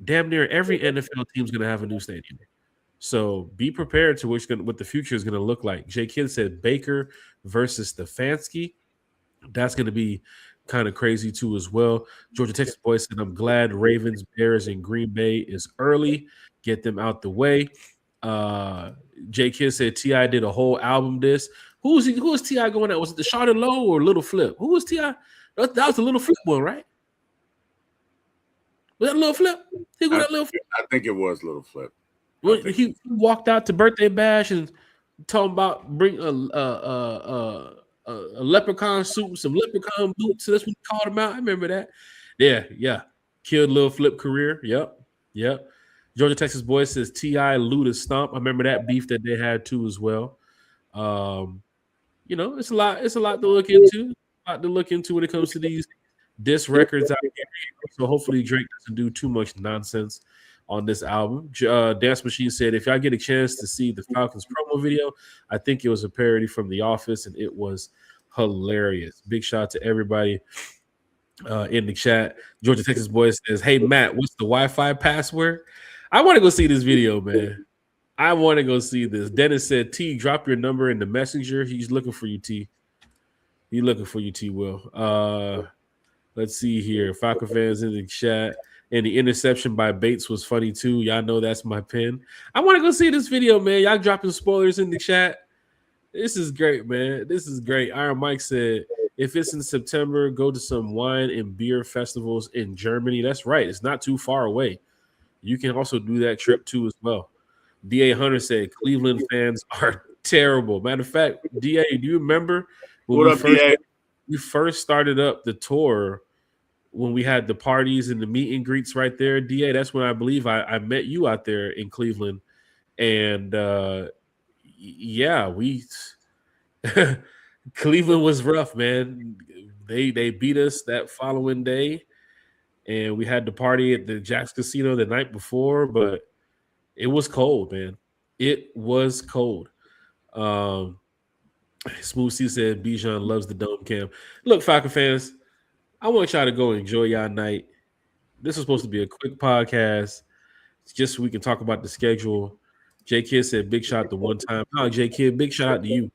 damn near every NFL team is going to have a new stadium. So be prepared to what the future is going to look like. J. Kidd said Baker versus Stefanski. That's going to be kind of crazy too as well. Georgia Texas boy said, I'm glad Ravens, Bears, and Green Bay is early. Get them out the way. J. Kidd said T.I. did a whole album disc. Who was T.I. going at? Was it the Shot and Low or Little Flip? Who was T.I.? That was the Little Flip one, right? Was that Little Flip? I think it was Little Flip. When he walked out to birthday bash and talking about bring a leprechaun suit and some leprechaun boots. So that's what he called him out. I remember that. Yeah. Killed Lil Flip career. Yep. Georgia Texas boy says T.I. Luda Stomp. I remember that beef that they had too as well. It's a lot to look into. A lot to look into when it comes to these diss records out here. So hopefully Drake doesn't do too much nonsense on this album. Dance Machine said, if y'all get a chance to see the Falcons promo video, I think it was a parody from The Office, and it was hilarious. Big shout out to everybody in the chat. Georgia Texas boy says, hey, Matt, what's the Wi-Fi password? I want to go see this video, man. I want to go see this. Dennis said, T, drop your number in the messenger. He's looking for you, T. He's looking for you, T. Will. Let's see here. Falcon fans in the chat. And the interception by Bates was funny too. Y'all know that's my pin. I want to go see this video, man. Y'all dropping spoilers in the chat. This is great, man. This is great. Iron Mike said, if it's in September, go to some wine and beer festivals in Germany. That's right. It's not too far away. You can also do that trip too as well. D.A. Hunter said, Cleveland fans are terrible. Matter of fact, D.A., do you remember when we first started up the tour, when we had the parties and the meet and greets right there, DA, that's when I believe I met you out there in Cleveland. And Cleveland was rough, man. They beat us that following day, and we had the party at the Jack's Casino the night before, but it was cold, man. It was cold. Smooth C said Bijan loves the dome cam. Look, Falcon fans, I want y'all to go enjoy y'all night. This is supposed to be a quick podcast. It's just so we can talk about the schedule. J Kid said big shout out to one time. Oh, J Kid, big shout out to you.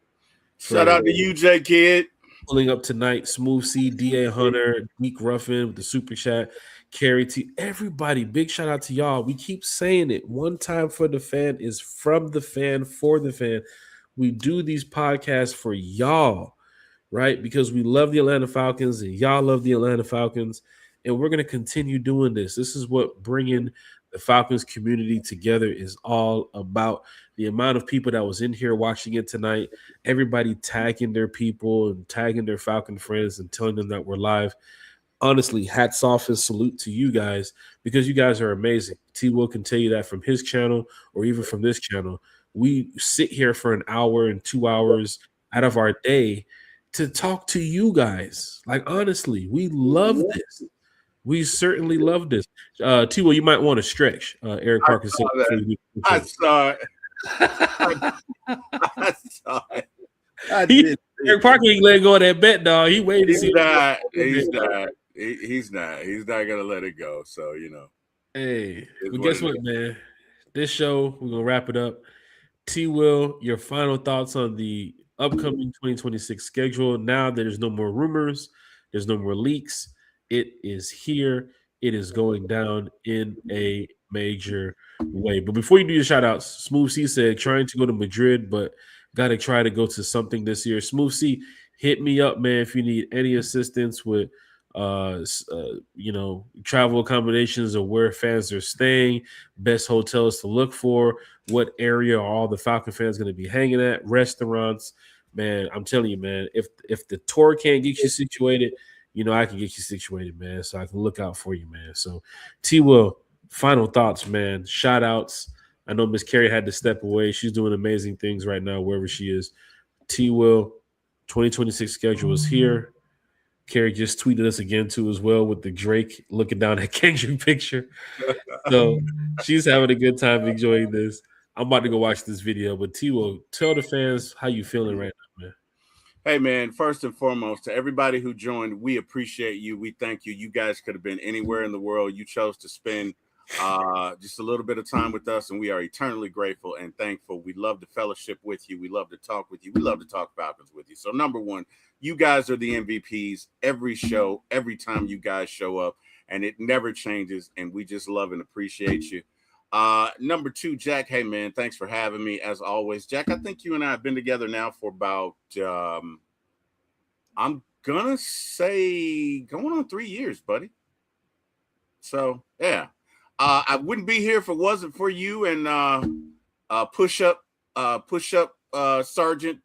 Shout out to you, J Kid. Pulling up tonight. Smooth C, DA Hunter, Geek Ruffin with the super chat. Carrie T. Everybody, big shout out to y'all. We keep saying it. One time for the fan is from the fan for the fan. We do these podcasts for y'all, right? Because we love the Atlanta Falcons and y'all love the Atlanta Falcons. And we're going to continue doing this. This is what bringing the Falcons community together is all about. The amount of people that was in here watching it tonight, everybody tagging their people and tagging their Falcon friends and telling them that we're live. Honestly, hats off and salute to you guys, because you guys are amazing. T. Will can tell you that from his channel or even from this channel. We sit here for an hour and 2 hours out of our day to talk to you guys. Like, honestly, we love this. We certainly love this. T. Will, you might want to stretch. Eric Parker said. I saw it. I saw it. Eric Parker ain't let go of that bet, dog. He waited to see. He's not. He's not gonna let it go. So Hey, but guess what, man? This show, we're gonna wrap it up. T. Will, your final thoughts on the upcoming 2026 schedule. Now there's no more rumors. There's no more leaks. It is here. It is going down in a major way. But before you do your shout outs, Smooth C said trying to go to Madrid, but got to try to go to something this year. Smooth C, hit me up, man, if you need any assistance with travel accommodations or where fans are staying, best hotels to look for, what area are all the Falcon fans going to be hanging at, restaurants. Man, I'm telling you, man, if the tour can't get you situated, I can get you situated, man. So I can look out for you, man. So T Will, final thoughts, man. Shout outs. I know Miss Carrie had to step away. She's doing amazing things right now, wherever she is. T Will, 2026 schedule is here. Carrie just tweeted us again too as well with the Drake looking down at Kendrick picture. So she's having a good time enjoying this. I'm about to go watch this video, but T Will, tell the fans how you feeling right now, man. Hey, man, first and foremost, to everybody who joined, we appreciate you. We thank you. You guys could have been anywhere in the world. You chose to spend just a little bit of time with us, and we are eternally grateful and thankful. We love to fellowship with you. We love to talk with you. We love to talk Falcons with you. So, number one, you guys are the MVPs every show, every time you guys show up, and it never changes, and we just love and appreciate you. Number two, Jack, hey, man, thanks for having me, as always. Jack, I think you and I have been together now for about, I'm going to say going on 3 years, buddy. So, yeah. I wouldn't be here if it wasn't for you and push-up Sergeant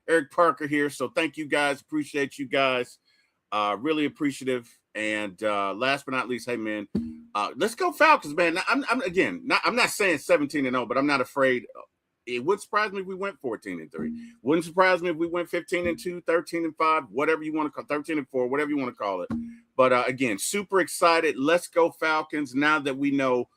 Eric Parker here. So thank you guys. Appreciate you guys. Really appreciative. And last but not least, hey, man, let's go Falcons, man. I'm not saying 17-0, but I'm not afraid. It would surprise me if we went 14-3. Wouldn't surprise me if we went 15-2, 13-5, whatever you want to call 13-4, whatever you want to call it. But again, super excited. Let's go Falcons. Now that we know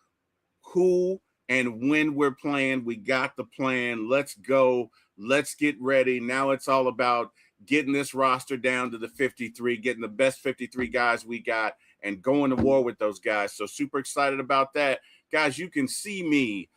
who and when we're playing, we got the plan. Let's go. Let's get ready. Now it's all about getting this roster down to the 53, getting the best 53 guys we got, and going to war with those guys. So super excited about that. Guys, you can see me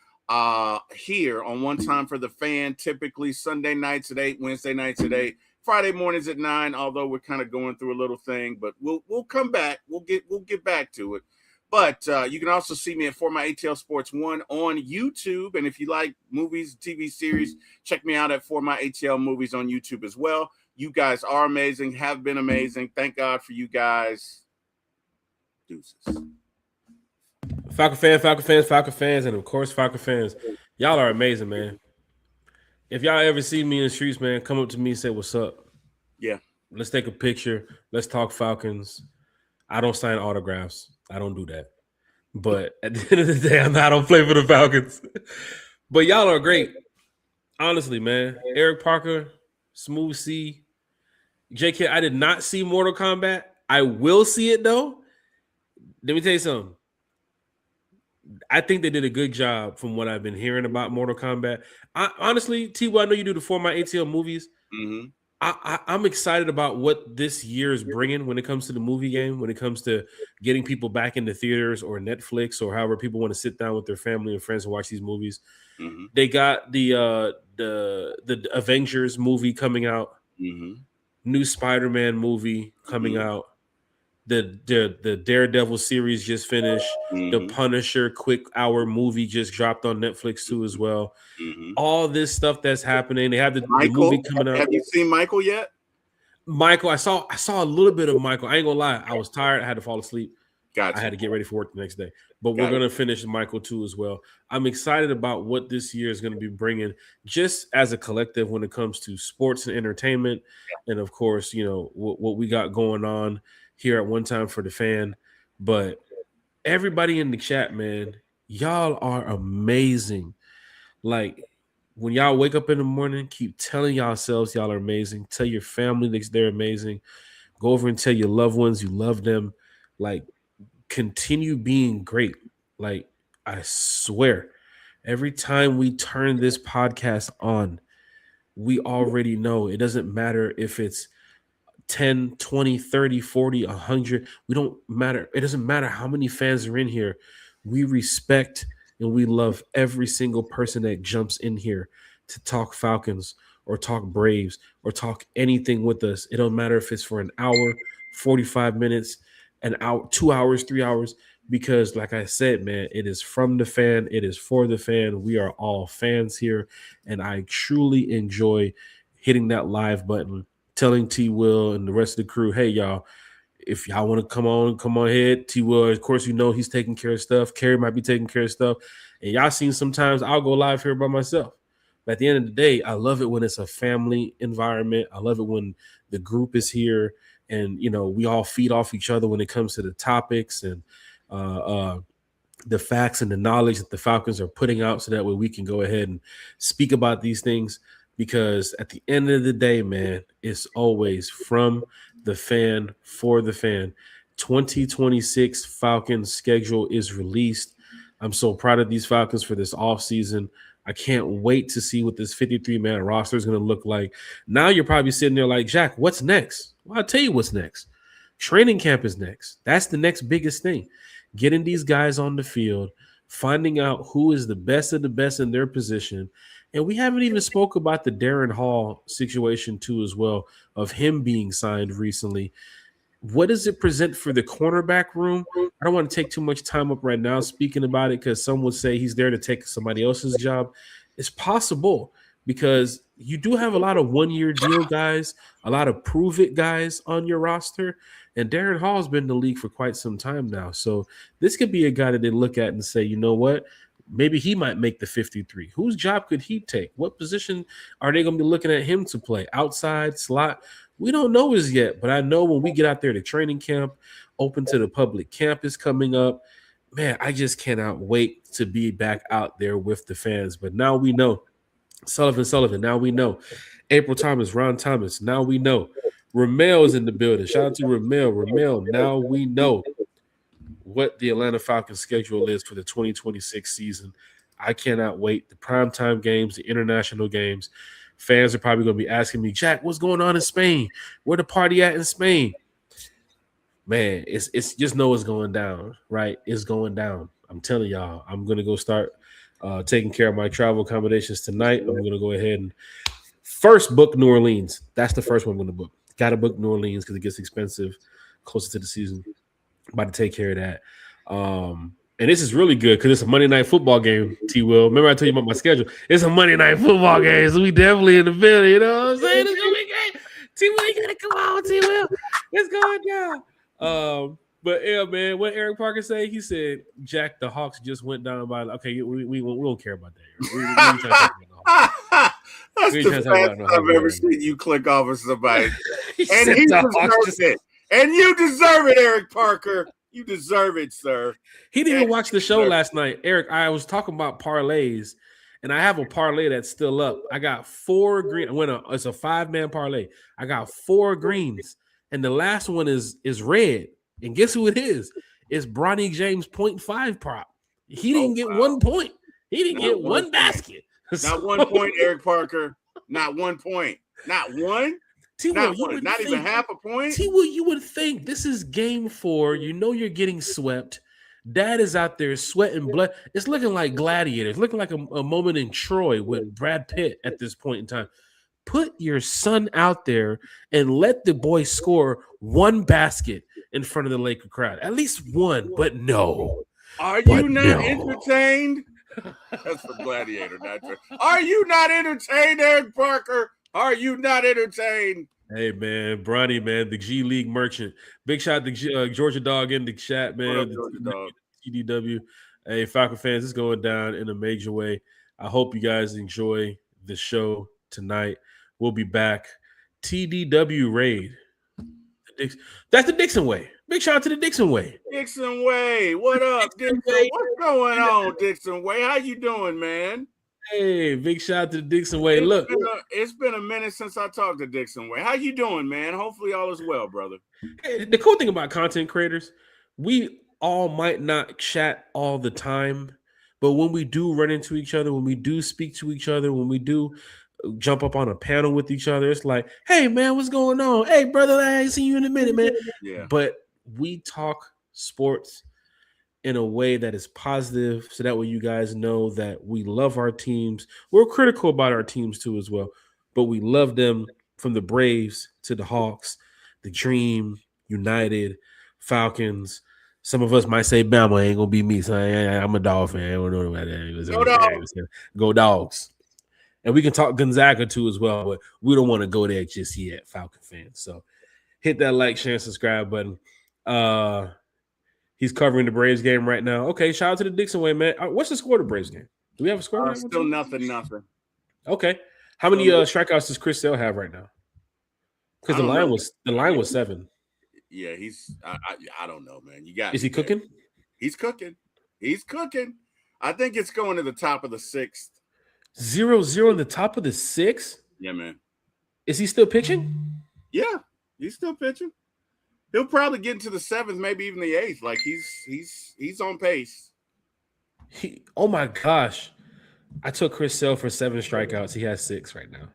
here on One Time for the Fan, typically Sunday nights at 8, Wednesday nights at 8, Friday mornings at 9, although we're kind of going through a little thing, but we'll come back. We'll get back to it. But you can also see me at For My ATL Sports 1 on YouTube. And if you like movies, TV series, check me out at For My ATL Movies on YouTube as well. You guys are amazing, have been amazing. Thank God for you guys. Deuces. Falcon fans, and of course, Falcon fans. Y'all are amazing, man. If y'all ever see me in the streets, man, come up to me and say, what's up? Yeah. Let's take a picture. Let's talk Falcons. I don't sign autographs. I don't do that. But at the end of the day, I don't play for the Falcons. But y'all are great. Honestly, man. Eric Parker, Smooth C, JK, I did not see Mortal Kombat. I will see it, though. Let me tell you something. I think they did a good job from what I've been hearing about Mortal Kombat. Honestly, T.Y., I know you do the For My ATL movies. Mm-hmm. I'm excited about what this year is bringing when it comes to the movie game, when it comes to getting people back into theaters or Netflix or however people want to sit down with their family and friends and watch these movies. Mm-hmm. They got the Avengers movie coming out, new Spider-Man movie coming out. The Daredevil series just finished. The Punisher quick hour movie just dropped on Netflix too as well. All this stuff that's happening. They have the movie coming out. Have you seen Michael yet? Michael, I saw a little bit of Michael. I ain't gonna lie, I was tired. I had to fall asleep. Gotcha. I had to get ready for work the next day. But we're gonna finish Michael too as well. I'm excited about what this year is going to be bringing, just as a collective when it comes to sports and entertainment, and of course, what we got going on here at One Time for the Fan. But everybody in the chat, man, y'all are amazing. Like, when y'all wake up in the morning, keep telling yourselves y'all are amazing. Tell your family that they're amazing. Go over and tell your loved ones you love them. Like, continue being great. Like, I swear, every time we turn this podcast on, we already know it doesn't matter if it's 10, 20, 30, 40, 100. We don't matter. It doesn't matter how many fans are in here. We respect and we love every single person that jumps in here to talk Falcons, or talk Braves or talk anything with us. It don't matter if it's for an hour, 45 minutes, an hour, 2 hours, 3 hours, because like I said, man, it is from the fan, it is for the fan. We are all fans here, and I truly enjoy hitting that live button, telling T Will and the rest of the crew, hey y'all, if y'all want to come on ahead. T Will, of course, he's taking care of stuff. Kerry might be taking care of stuff. And y'all seen sometimes I'll go live here by myself. But at the end of the day, I love it when it's a family environment. I love it when the group is here and, we all feed off each other when it comes to the topics and the facts and the knowledge that the Falcons are putting out, so that way we can go ahead and speak about these things. Because at the end of the day, man, it's always from the fan for the fan. 2026 Falcons schedule is released. I'm so proud of these Falcons for this offseason. I can't wait to see what this 53-man roster is going to look like. Now you're probably sitting there like, Jack, what's next? Well, I'll tell you what's next. Training camp is next. That's the next biggest thing. Getting these guys on the field, finding out who is the best of the best in their position. And we haven't even spoke about the Darren Hall situation too as well, of him being signed recently. What does it present for the cornerback room? I don't want to take too much time up right now speaking about it, because some would say he's there to take somebody else's job. It's possible, because you do have a lot of one-year deal guys, a lot of prove-it guys on your roster, and Darren Hall's been in the league for quite some time now. So this could be a guy that they look at and say, you know what? Maybe he might make the 53. Whose job could he take? What position are they going to be looking at him to play? Outside, slot? We don't know as yet, but I know when we get out there to training camp, open to the public campus coming up, man, I just cannot wait to be back out there with the fans. But now we know. Sullivan, now we know. April Thomas, Ron Thomas, now we know. Ramel is in the building. Shout out to Ramel. Now we know what the Atlanta Falcons schedule is for the 2026 season. I cannot wait. The primetime games, the international games. Fans are probably going to be asking me, Jack, what's going on in Spain? Where the party at in Spain? Man, it's just know it's going down, right? It's going down. I'm telling y'all, I'm going to go start taking care of my travel accommodations tonight. I'm going to go ahead and first book New Orleans. That's the first one I'm going to book. Got to book New Orleans because it gets expensive closer to the season. About to take care of that. And this is really good because it's a Monday night football game, T Will. Remember I told you about my schedule? It's a Monday night football game, so we definitely in the building, you know what I'm saying? It's gonna be great. T Will, you gotta come on, T Will. It's going down. But yeah, man, what Eric Parker say? He said, Jack, the Hawks just went down by okay, we don't care about that. We trying to talk about the Hawks. That's the fastest I've ever seen you click off of somebody. And he deserves it. And you deserve it, Eric Parker. You deserve it, sir. He didn't even watch the show last night. Eric, I was talking about parlays, and I have a parlay that's still up. I got 4 green. It's a 5-man parlay. I got 4 greens, and the last one is red. And guess who it is? It's Bronny James 0.5 prop. He didn't get 1 point. He didn't get one basket. Not 1 point, Eric Parker. Not 1 point. Not one. Not even half a point. T-Will, you would think this is game 4. You know you're getting swept. Dad is out there sweating blood. It's looking like Gladiators. Looking like a moment in Troy with Brad Pitt at this point in time. Put your son out there and let the boy score 1 basket in front of the Laker crowd. At least 1, but no. Are you not entertained? That's for Gladiator, not for. Are you not entertained, Eric Parker? Are you not entertained? Hey, man, Bronny, man, the G League merchant. Big shout out to Georgia Dog in the chat, man. TDW. Hey, Falcon fans, it's going down in a major way. I hope you guys enjoy the show tonight. We'll be back. TDW raid. That's the Dixon way. Big shout out to the Dixon way. Dixon Way. What up, Dixon? What's going on, Dixon Way? How you doing, man? Hey, big shout out to the Dixon way. Look, it's been a minute since I talked to Dixon Way. How you doing, man? Hopefully all is well, brother. Hey, the cool thing about content creators, we all might not chat all the time, but when we do run into each other, when we do speak to each other, when we do jump up on a panel with each other, it's like, hey, man, what's going on? Hey, brother, I ain't seen you in a minute, man. Yeah. But we talk sports in a way that is positive, so that way you guys know that we love our teams. We're critical about our teams too as well, but we love them from the Braves to the Hawks, the Dream, United, Falcons. Some of us might say Bama ain't gonna be me, so I'm a dog fan. I don't know about that. Go Dogs. Go Dogs. And we can talk Gonzaga too as well, but we don't want to go there just yet, Falcon fans. So hit that like, share, and subscribe button. He's covering the Braves game right now. Okay, shout out to the Dixon way, man. What's the score of the Braves game? Do we have a score? Still nothing. Okay. How many strikeouts does Chris Sale have right now? Because the line was 7. Yeah, he's. I don't know, man. You got. Is he cooking? He's cooking. I think it's going to the top of the 6th. 0-0 in the top of the 6th. Yeah, man. Is he still pitching? Yeah, he's still pitching. He'll probably get into the 7th, maybe even the 8th. Like he's on pace. Oh my gosh. I took Chris Sale for 7 strikeouts. He has 6 right now.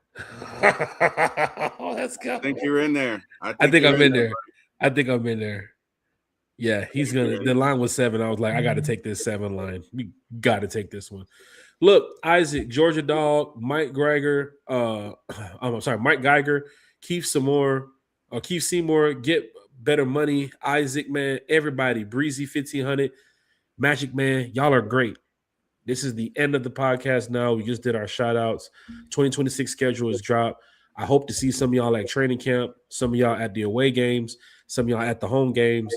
Oh, let's go. I think you're in there. I think I'm in there. Yeah, he's gonna. The line was 7. I was like, I got to take this 7 line. We got to take this one. Look, Isaac, Georgia Dog, Mike Geiger, Mike Geiger, Keith Seymour, get better money. Isaac, man, everybody, Breezy 1500, Magic Man, y'all are great. This is the end of the podcast now. We just did our shout outs. 2026 schedule is dropped. I hope to see some of y'all at training camp, some of y'all at the away games, some of y'all at the home games.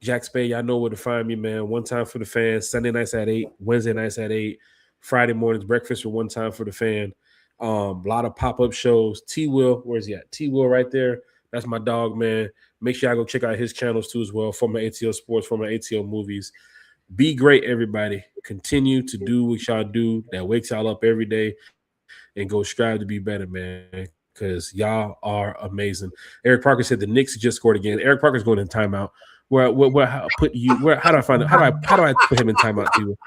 Jack Spade, y'all know where to find me, man. One time for the fans, Sunday nights at 8, Wednesday nights at 8, Friday mornings, breakfast for one time for the fan. A lot of pop-up shows. T-Will, where's he at? T-Will right there. That's my dog, man. Make sure y'all go check out his channels too as well. Former ATL Sports, former ATL Movies. Be great, everybody. Continue to do what y'all do that wakes y'all up every day and go strive to be better, man, because y'all are amazing. Eric Parker said the Knicks just scored again. Eric Parker's going in timeout. How do I find it? How do I put him in timeout, too?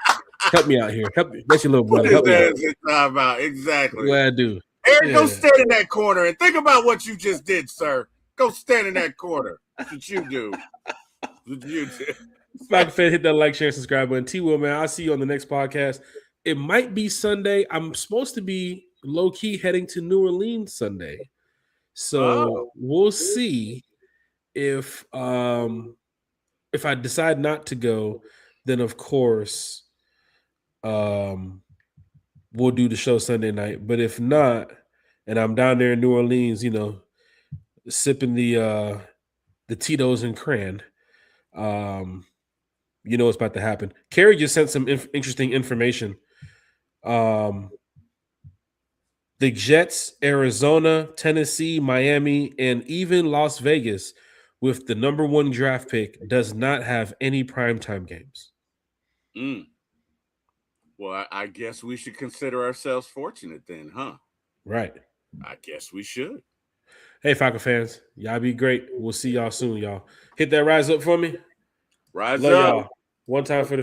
Help me out here. Help me. That's your little brother. Help me out. Exactly. What I do. Eric, go stand in that corner and think about what you just did, sir. Go stand in that corner. That's what you do. Falcon fan, hit that like, share, subscribe button. T-Will, man, I'll see you on the next podcast. It might be Sunday. I'm supposed to be low-key heading to New Orleans Sunday. So we'll see if I decide not to go, then of course we'll do the show Sunday night. But if not, and I'm down there in New Orleans, sipping the Tito's and Cran, you know what's about to happen. Carrie just sent some interesting information. The Jets, Arizona, Tennessee, Miami, and even Las Vegas with the number 1 draft pick does not have any primetime games. Well, I guess we should consider ourselves fortunate then, huh? Right. I guess we should. Hey, Falcon fans, y'all be great. We'll see y'all soon, y'all. Hit that rise up for me. Rise Love up. y'all. One time for the